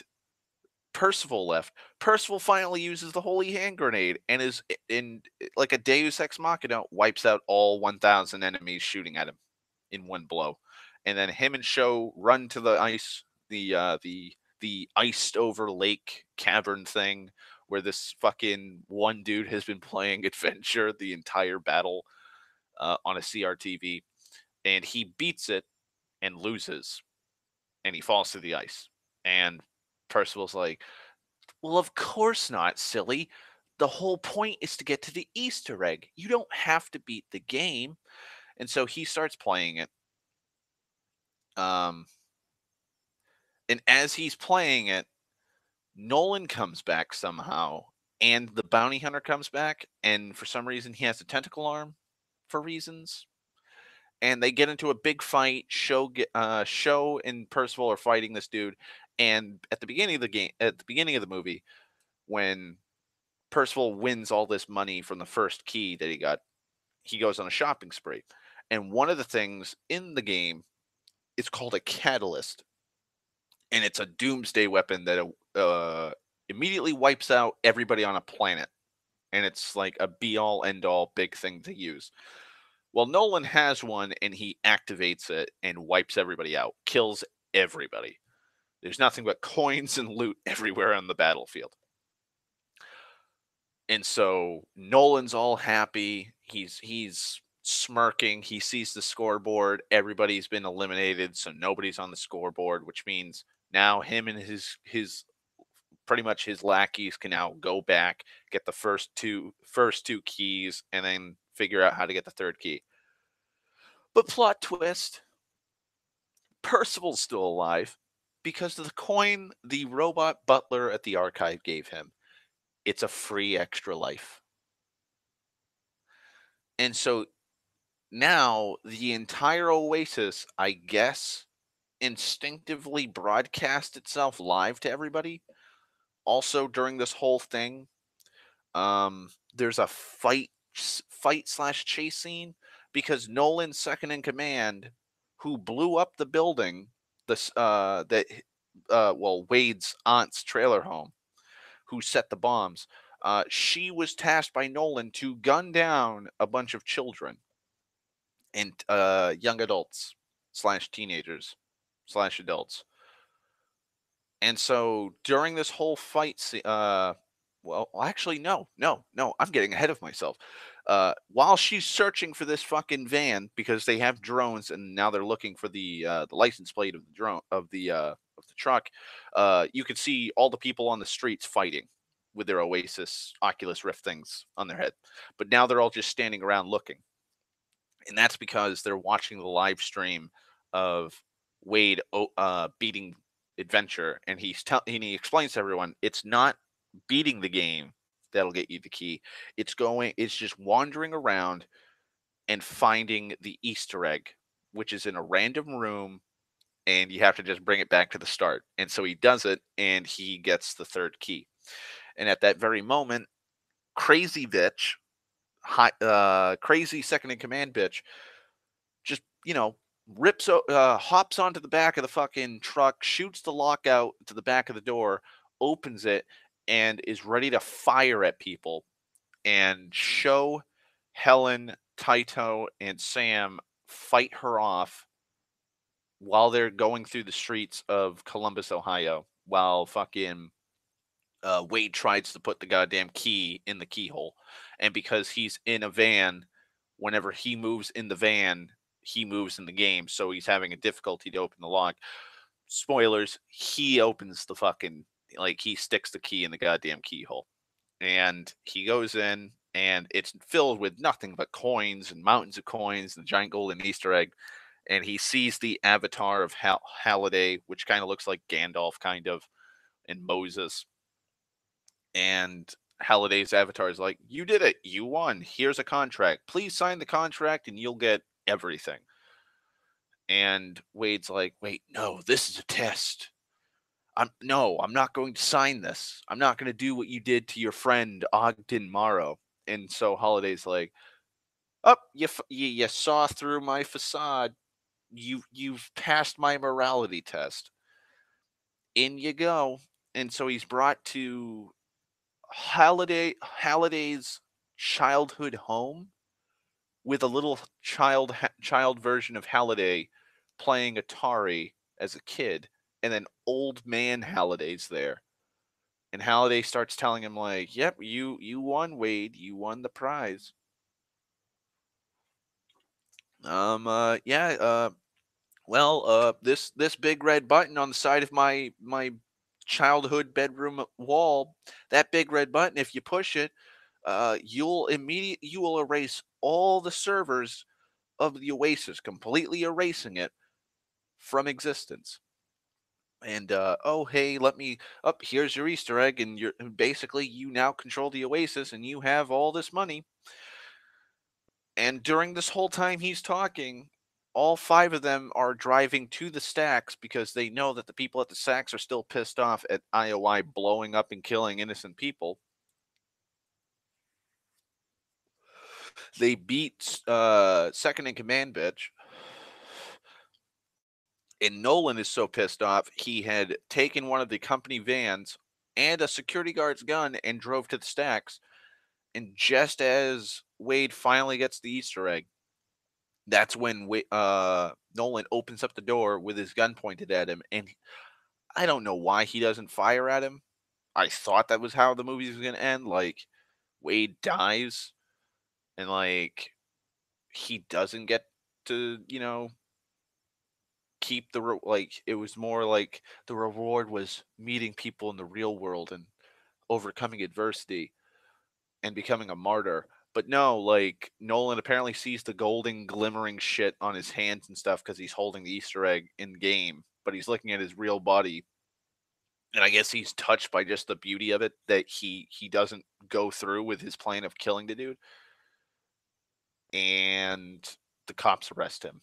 Percival left, Percival finally uses the holy hand grenade and is in like a Deus Ex Machina, wipes out all 1,000 enemies shooting at him in one blow. And then him and Show run to the ice, the iced over lake cavern thing where this fucking one dude has been playing adventure the entire battle on a CRTV, and he beats it and loses, and he falls to the ice. And Percival's like, "Well, of course not, silly. The whole point is to get to the Easter egg. You don't have to beat the game." And so he starts playing it. Um, and as he's playing it, Nolan comes back somehow, and the bounty hunter comes back, and for some reason he has a tentacle arm for reasons. And they get into a big fight. Show and Percival are fighting this dude, and at the beginning of the game, at the beginning of the movie, when Percival wins all this money from the first key that he goes on a shopping spree, and one of the things in the game is called a catalyst, and it's a doomsday weapon that immediately wipes out everybody on a planet, and it's like a be all end all big thing to use. Well, Nolan has one and he activates it and wipes everybody out, kills everybody. There's nothing but coins and loot everywhere on the battlefield. And so Nolan's all happy. He's smirking. He sees the scoreboard. Everybody's been eliminated, so nobody's on the scoreboard, which means now him and his pretty much his lackeys can now go back, get the first two keys, and then figure out how to get the third key. But plot twist, Percival's still alive because of the coin the robot butler at the archive gave him. It's a free extra life. And so Now, the entire Oasis, I guess, instinctively broadcast itself live to everybody. Also, during this whole thing, there's a fight slash chase scene because Nolan's second in command, who blew up the building, Wade's aunt's trailer home, who set the bombs. She was tasked by Nolan to gun down a bunch of children and young adults slash teenagers slash adults. And so during this whole actually, no, I'm getting ahead of myself. While she's searching for this fucking van because they have drones and now they're looking for the license plate of the drone of the truck, you could see all the people on the streets fighting with their Oasis Oculus Rift things on their head. But now they're all just standing around looking, and that's because they're watching the live stream of beating Adventure, and he explains to everyone it's not beating the game that'll get you the key. It's just wandering around and finding the Easter egg, which is in a random room, and you have to just bring it back to the start. And so he does it, and he gets the third key. And at that very moment, crazy bitch, crazy second in command bitch, just hops onto the back of the fucking truck, shoots the lockout to the back of the door, opens it, and is ready to fire at people and show Helen, Taito, and Sam fight her off while they're going through the streets of Columbus, Ohio, while fucking Wade tries to put the goddamn key in the keyhole. And because he's in a van, whenever he moves in the van, he moves in the game. So he's having a difficulty to open the lock. Spoilers, he opens the fucking, like, he sticks the key in the goddamn keyhole. And he goes in, and it's filled with nothing but coins and mountains of coins and giant golden Easter egg. And he sees the avatar of Halliday, which kind of looks like Gandalf, kind of, and Moses. And Halliday's avatar is like, "You did it. You won. Here's a contract. Please sign the contract and you'll get everything." And Wade's like, "Wait, no, this is a test. I'm not going to sign this. I'm not going to do what you did to your friend Ogden Morrow." And so Holiday's like, "Oh, you saw through my facade. You've passed my morality test. In you go." And so he's brought to Halliday's childhood home with a little child version of Halliday playing Atari as a kid, and then old man Halliday's there. And Halliday starts telling him like, "Yep, you won, Wade. You won the prize." Yeah, this big red button on the side of my childhood bedroom wall, that big red button, if you push it, you will erase all the servers of the Oasis, completely erasing it from existence. And oh hey, let me up. Here's your Easter egg, and basically you now control the Oasis, and you have all this money. And during this whole time he's talking, all five of them are driving to the stacks because they know that the people at the stacks are still pissed off at IOI blowing up and killing innocent people. They beat second in command bitch. And Nolan is so pissed off, he had taken one of the company vans and a security guard's gun and drove to the stacks. And just as Wade finally gets the Easter egg, that's when Nolan opens up the door with his gun pointed at him. And I don't know why he doesn't fire at him. I thought that was how the movie was going to end. Like, Wade dies, and, like, he doesn't get to, keep like, it was more like the reward was meeting people in the real world and overcoming adversity and becoming a martyr. But no, like, Nolan apparently sees the golden glimmering shit on his hands and stuff because he's holding the Easter egg in game, but he's looking at his real body, and I guess he's touched by just the beauty of it that he doesn't go through with his plan of killing the dude. And The cops arrest him.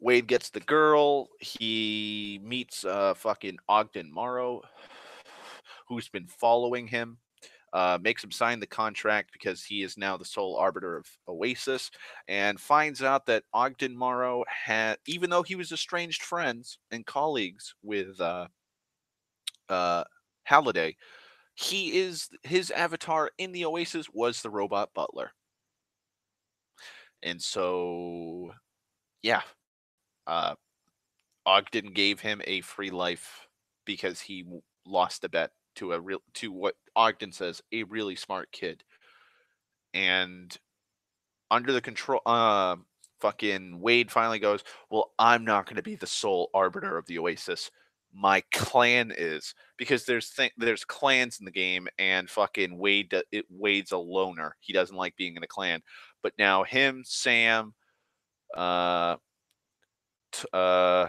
Wade gets the girl. He meets fucking Ogden Morrow, who's been following him. Makes him sign the contract because he is now the sole arbiter of Oasis, and finds out that Ogden Morrow had, even though he was estranged friends and colleagues with uh, Halliday, he is his avatar in the Oasis was the robot butler, and so yeah, uh, Ogden gave him a free life because he lost a bet to what Ogden says a really smart kid, and under the control fucking Wade finally goes, "Well, I'm not going to be the sole arbiter of the Oasis. My clan is, because there's clans in the game, and fucking Wade's a loner. He doesn't like being in a clan. But now him, Sam, uh t- uh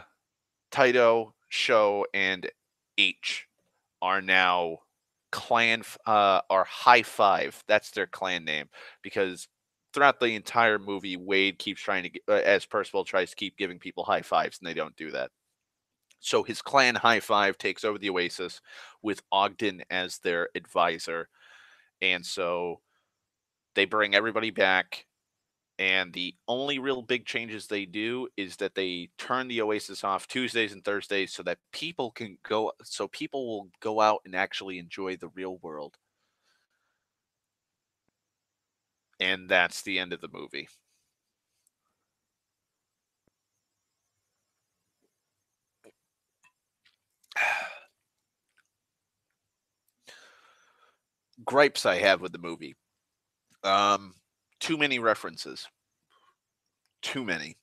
Taito, Show, and H are now are High Five. That's their clan name, because throughout the entire movie, Wade keeps trying to as Percival tries to keep giving people high fives, and they don't do that. So his clan High Five takes over the Oasis with Ogden as their advisor, and so they bring everybody back. And the only real big changes they do is that they turn the Oasis off Tuesdays and Thursdays so that people will go out and actually enjoy the real world. And that's the end of the movie. Gripes I have with the movie. Um, Too many references. Too many.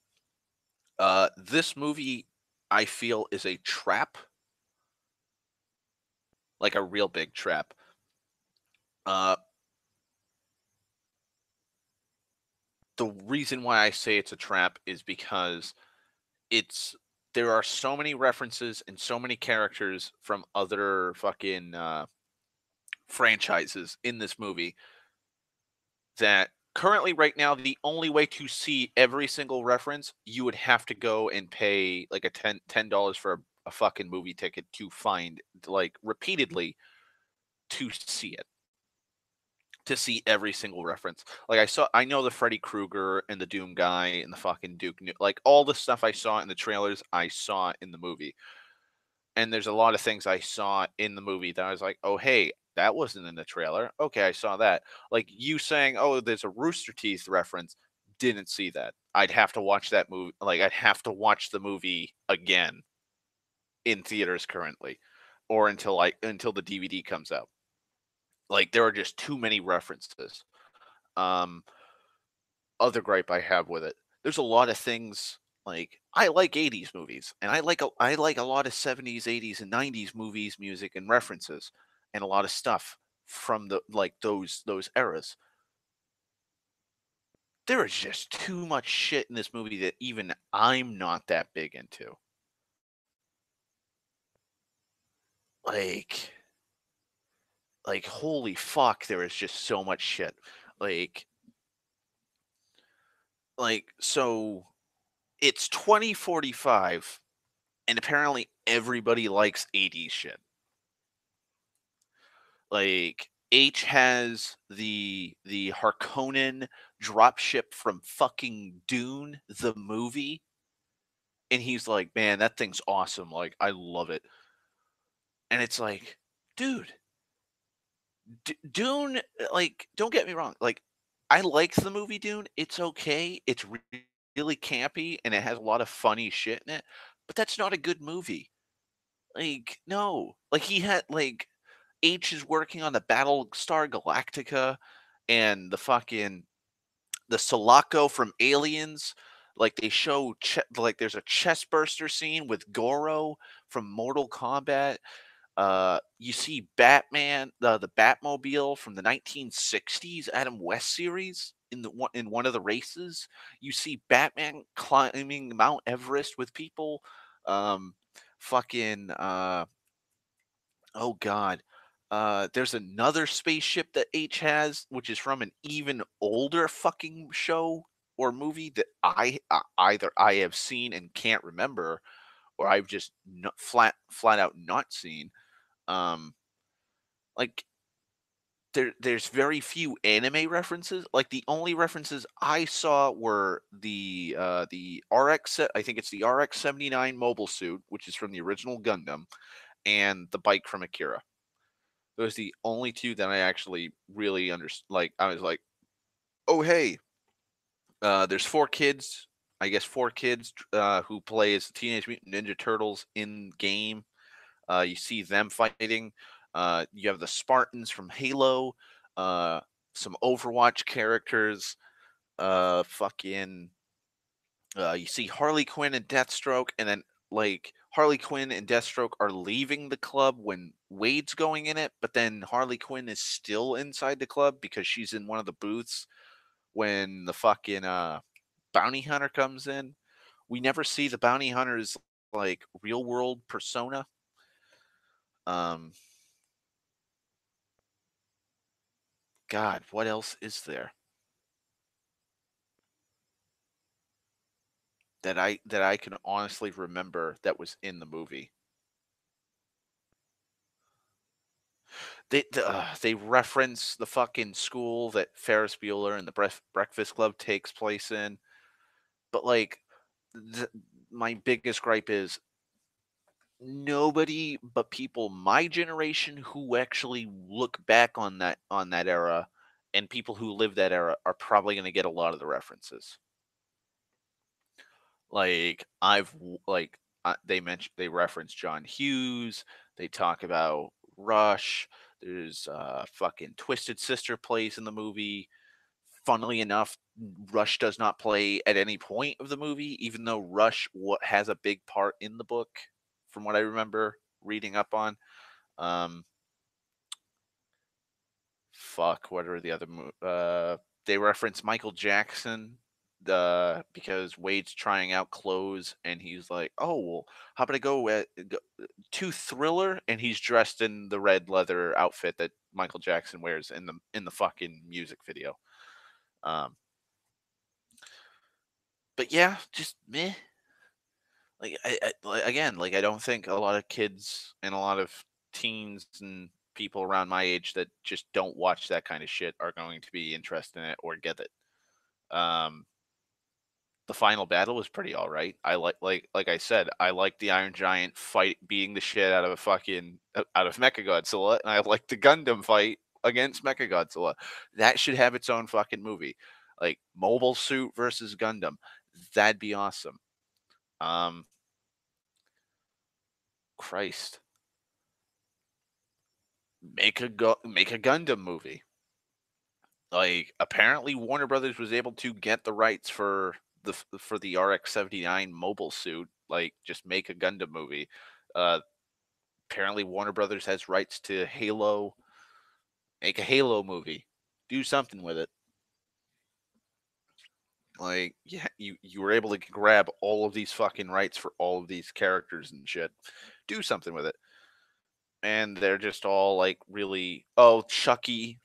This movie, I feel, is a trap, like a real big trap. Uh, the reason why I say it's a trap is because it's there are so many references and so many characters from other fucking franchises in this movie that currently right now the only way to see every single reference, you would have to go and pay like a $10 for a fucking movie ticket to find, like, repeatedly, to see it, to see every single reference. Like, I know the Freddy Krueger and the Doom guy and the fucking like all the stuff I saw in the trailers, I saw in the movie. And there's a lot of things I saw in the movie that I was like, "Oh, hey, that wasn't in the trailer. Okay, I saw that." Like you saying, "Oh, there's a Rooster Teeth reference." Didn't see that. I'd have to watch that movie. Like, I'd have to watch the movie again in theaters currently, or until the DVD comes out. Like, there are just too many references. Um, Other gripe I have with it, there's a lot of things, like, I like 80s movies, and I like a lot of 70s, 80s, and 90s movies, music, and references, and a lot of stuff from those eras. There is just too much shit in this movie that even I'm not that big into. Like holy fuck, there is just so much shit. Like so it's 2045, and apparently everybody likes 80s shit. Like, H has the Harkonnen dropship from fucking Dune the movie, and he's like, "Man, that thing's awesome. Like, I love it." And it's like, dude, Dune. Like, don't get me wrong. Like, I like the movie Dune. It's okay. It's really campy, and it has a lot of funny shit in it. But that's not a good movie. Like, no. Like, he had like H is working on the Battlestar Galactica and the Sulaco from Aliens. Like, they show like there's a chest burster scene with Goro from Mortal Kombat. You see Batman, the Batmobile from the 1960s Adam West series in one of the races. You see Batman climbing Mount Everest with people. Um, fucking oh god. There's another spaceship that H has, which is from an even older fucking show or movie that either I have seen and can't remember, or I've just flat out not seen. Um, like there's very few anime references. Like the only references I saw were the I think it's the RX-79 mobile suit, which is from the original Gundam, and the bike from Akira. Those are the only two that I actually really understood. Like I was like, oh hey, there's four kids. I guess four kids who play as the Teenage Mutant Ninja Turtles in game. You see them fighting. You have the Spartans from Halo. Uh, some Overwatch characters. Fucking. You see Harley Quinn and Deathstroke, and then like Harley Quinn and Deathstroke are leaving the club when Wade's going in it, but then Harley Quinn is still inside the club because she's in one of the booths when the fucking bounty hunter comes in. We never see the bounty hunter's like real world persona. Um, God, what else is there that I can honestly remember that was in the movie? They reference the fucking school that Ferris Bueller and the Breakfast Club takes place in, but like, th- my biggest gripe is nobody but people my generation who actually look back on that era and people who live that era are probably going to get a lot of the references. Like they reference John Hughes. They talk about Rush. There's fucking Twisted Sister plays in the movie. Funnily enough, Rush does not play at any point of the movie, even though Rush has a big part in the book, from what I remember reading up on. Um, Fuck, what are the other they reference Michael Jackson because Wade's trying out clothes and he's like, "Oh, well, how about I go to Thriller?" and he's dressed in the red leather outfit that Michael Jackson wears in the fucking music video. Um but yeah, just meh. Again, like I don't think a lot of kids and a lot of teens and people around my age that just don't watch that kind of shit are going to be interested in it or get it. Um, the final battle was pretty all right. Like I said, I like the Iron Giant fight beating the shit out of a fucking out of Mechagodzilla, and I like the Gundam fight against Mechagodzilla. That should have its own fucking movie, like Mobile Suit versus Gundam. That'd be awesome. Um, Christ, make a Gundam movie. Like apparently Warner Brothers was able to get the rights for the RX-79 mobile suit. Like just make a Gundam movie. Uh, Apparently Warner Brothers has rights to Halo. Make a Halo movie. Do something with it. Like yeah, you were able to grab all of these fucking rights for all of these characters and shit. Do something with it. And they're just all like really, oh, Chucky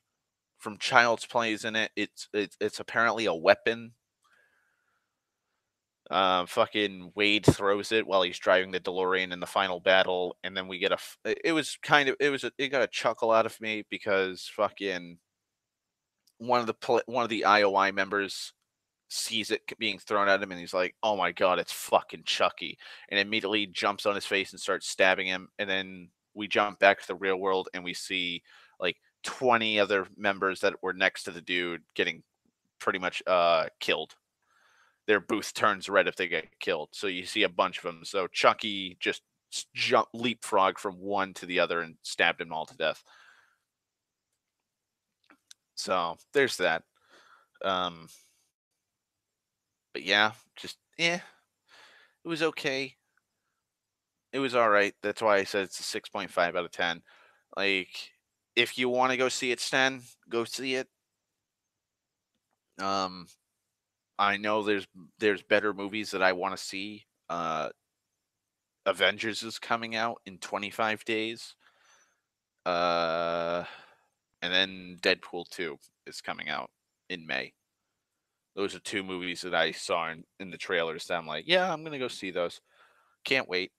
from Child's Play is in it. It's apparently a weapon. Fucking Wade throws it while he's driving the DeLorean in the final battle, and then we get it was kind of it got a chuckle out of me because fucking one of the IOI members sees it being thrown at him, and he's like, "Oh my god, it's fucking Chucky!" and immediately jumps on his face and starts stabbing him, and then we jump back to the real world and we see like 20 other members that were next to the dude getting pretty much killed. Their booth turns red if they get killed. So you see a bunch of them. So Chucky just jump leapfrog from one to the other and stabbed them all to death. So there's that. Um, but yeah, just it was okay. It was all right. That's why I said it's a 6.5 out of 10. Like if you want to go see it, Stan, go see it. Um, I know there's better movies that I want to see. Avengers is coming out in 25 days. Uh, and then Deadpool 2 is coming out in May. Those are two movies that I saw in the trailers that I'm like, yeah, I'm gonna go see those. Can't wait.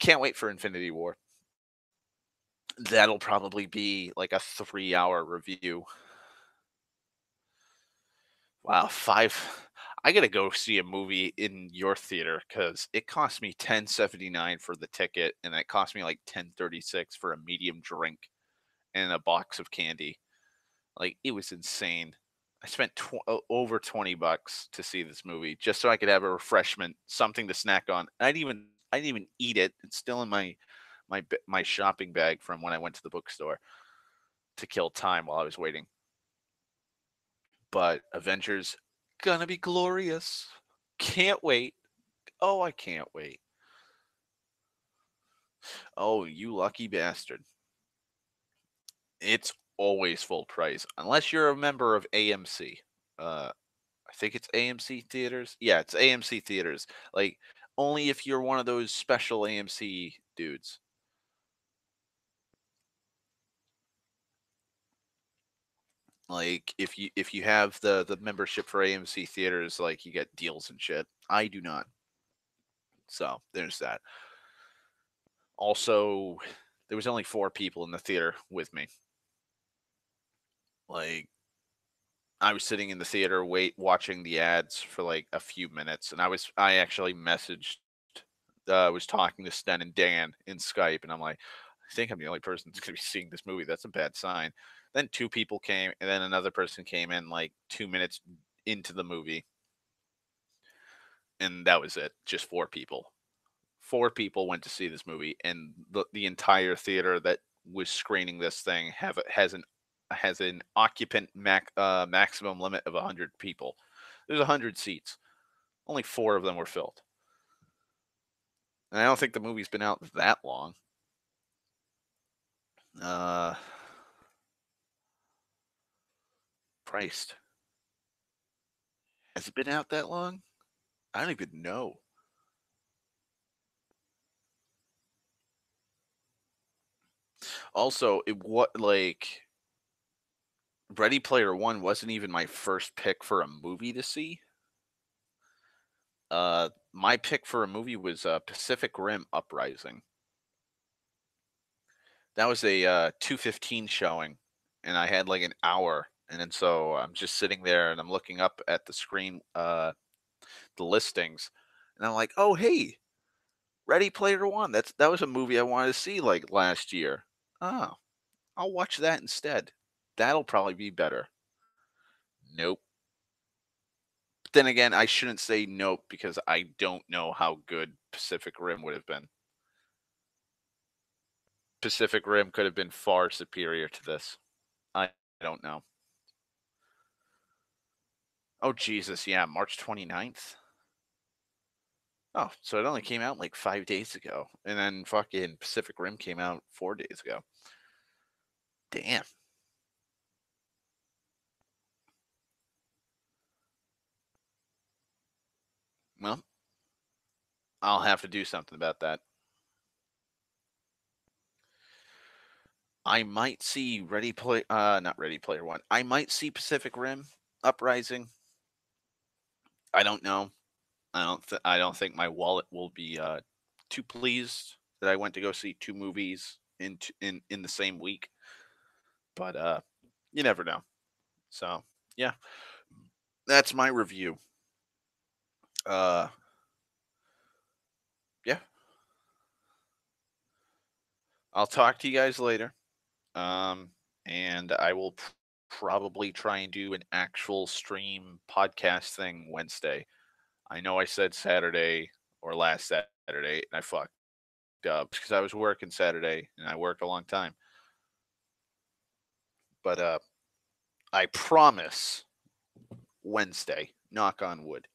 Can't wait for Infinity War. That'll probably be like a 3-hour review. Wow, five. I gotta go see a movie in your theater because it cost me $10.79 for the ticket, and it cost me like $10.36 for a medium drink and a box of candy. Like it was insane. I spent over $20 to see this movie just so I could have a refreshment, something to snack on. I didn't even eat it. It's still in my shopping bag from when I went to the bookstore to kill time while I was waiting. But Avengers gonna be glorious. Can't wait. Oh, I can't wait. Oh, you lucky bastard. It's always full price unless you're a member of AMC. Uh I think it's AMC theaters. Yeah, it's AMC theaters. Like only if you're one of those special AMC dudes. Like if you have the membership for AMC theaters, like you get deals and shit. I do not. So there's that. Also, there was only 4 people in the theater with me. Like I was sitting in the theater watching the ads for like a few minutes, and I actually messaged was talking to Sten and Dan in Skype, and I'm like, I think I'm the only person that's gonna be seeing this movie. That's a bad sign. Then 2 people came, and then another person came in like 2 minutes into the movie, and that was it. Just 4 people. 4 people went to see this movie, and the entire theater that was screening this thing has an occupant maximum limit of 100 people. There's 100 seats. Only 4 of them were filled, and I don't think the movie's been out that long. Uh, Christ, has it been out that long? I don't even know. Also, it what like Ready Player One wasn't even my first pick for a movie to see. My pick for a movie was Pacific Rim Uprising. That was a 2:15 showing, and I had like an hour, and then so I'm just sitting there and I'm looking up at the screen, the listings, and I'm like, oh hey, Ready Player One. That was a movie I wanted to see like last year. Oh, I'll watch that instead. That'll probably be better. Nope. But then again, I shouldn't say nope because I don't know how good Pacific Rim would have been. Pacific Rim could have been far superior to this. I don't know. Oh Jesus, yeah, March 29th. Oh, so it only came out like 5 days ago, and then fucking Pacific Rim came out 4 days ago. Damn. Well, I'll have to do something about that. I might see not Ready Player One. I might see Pacific Rim Uprising. I don't know. I don't think my wallet will be too pleased that I went to go see 2 movies in the same week. But you never know. So yeah, that's my review. Uh, yeah, I'll talk to you guys later. Um, and I will probably try and do an actual stream podcast thing Wednesday. I know I said Saturday or last Saturday, and I fucked up because I was working Saturday and I worked a long time. But I promise Wednesday, knock on wood.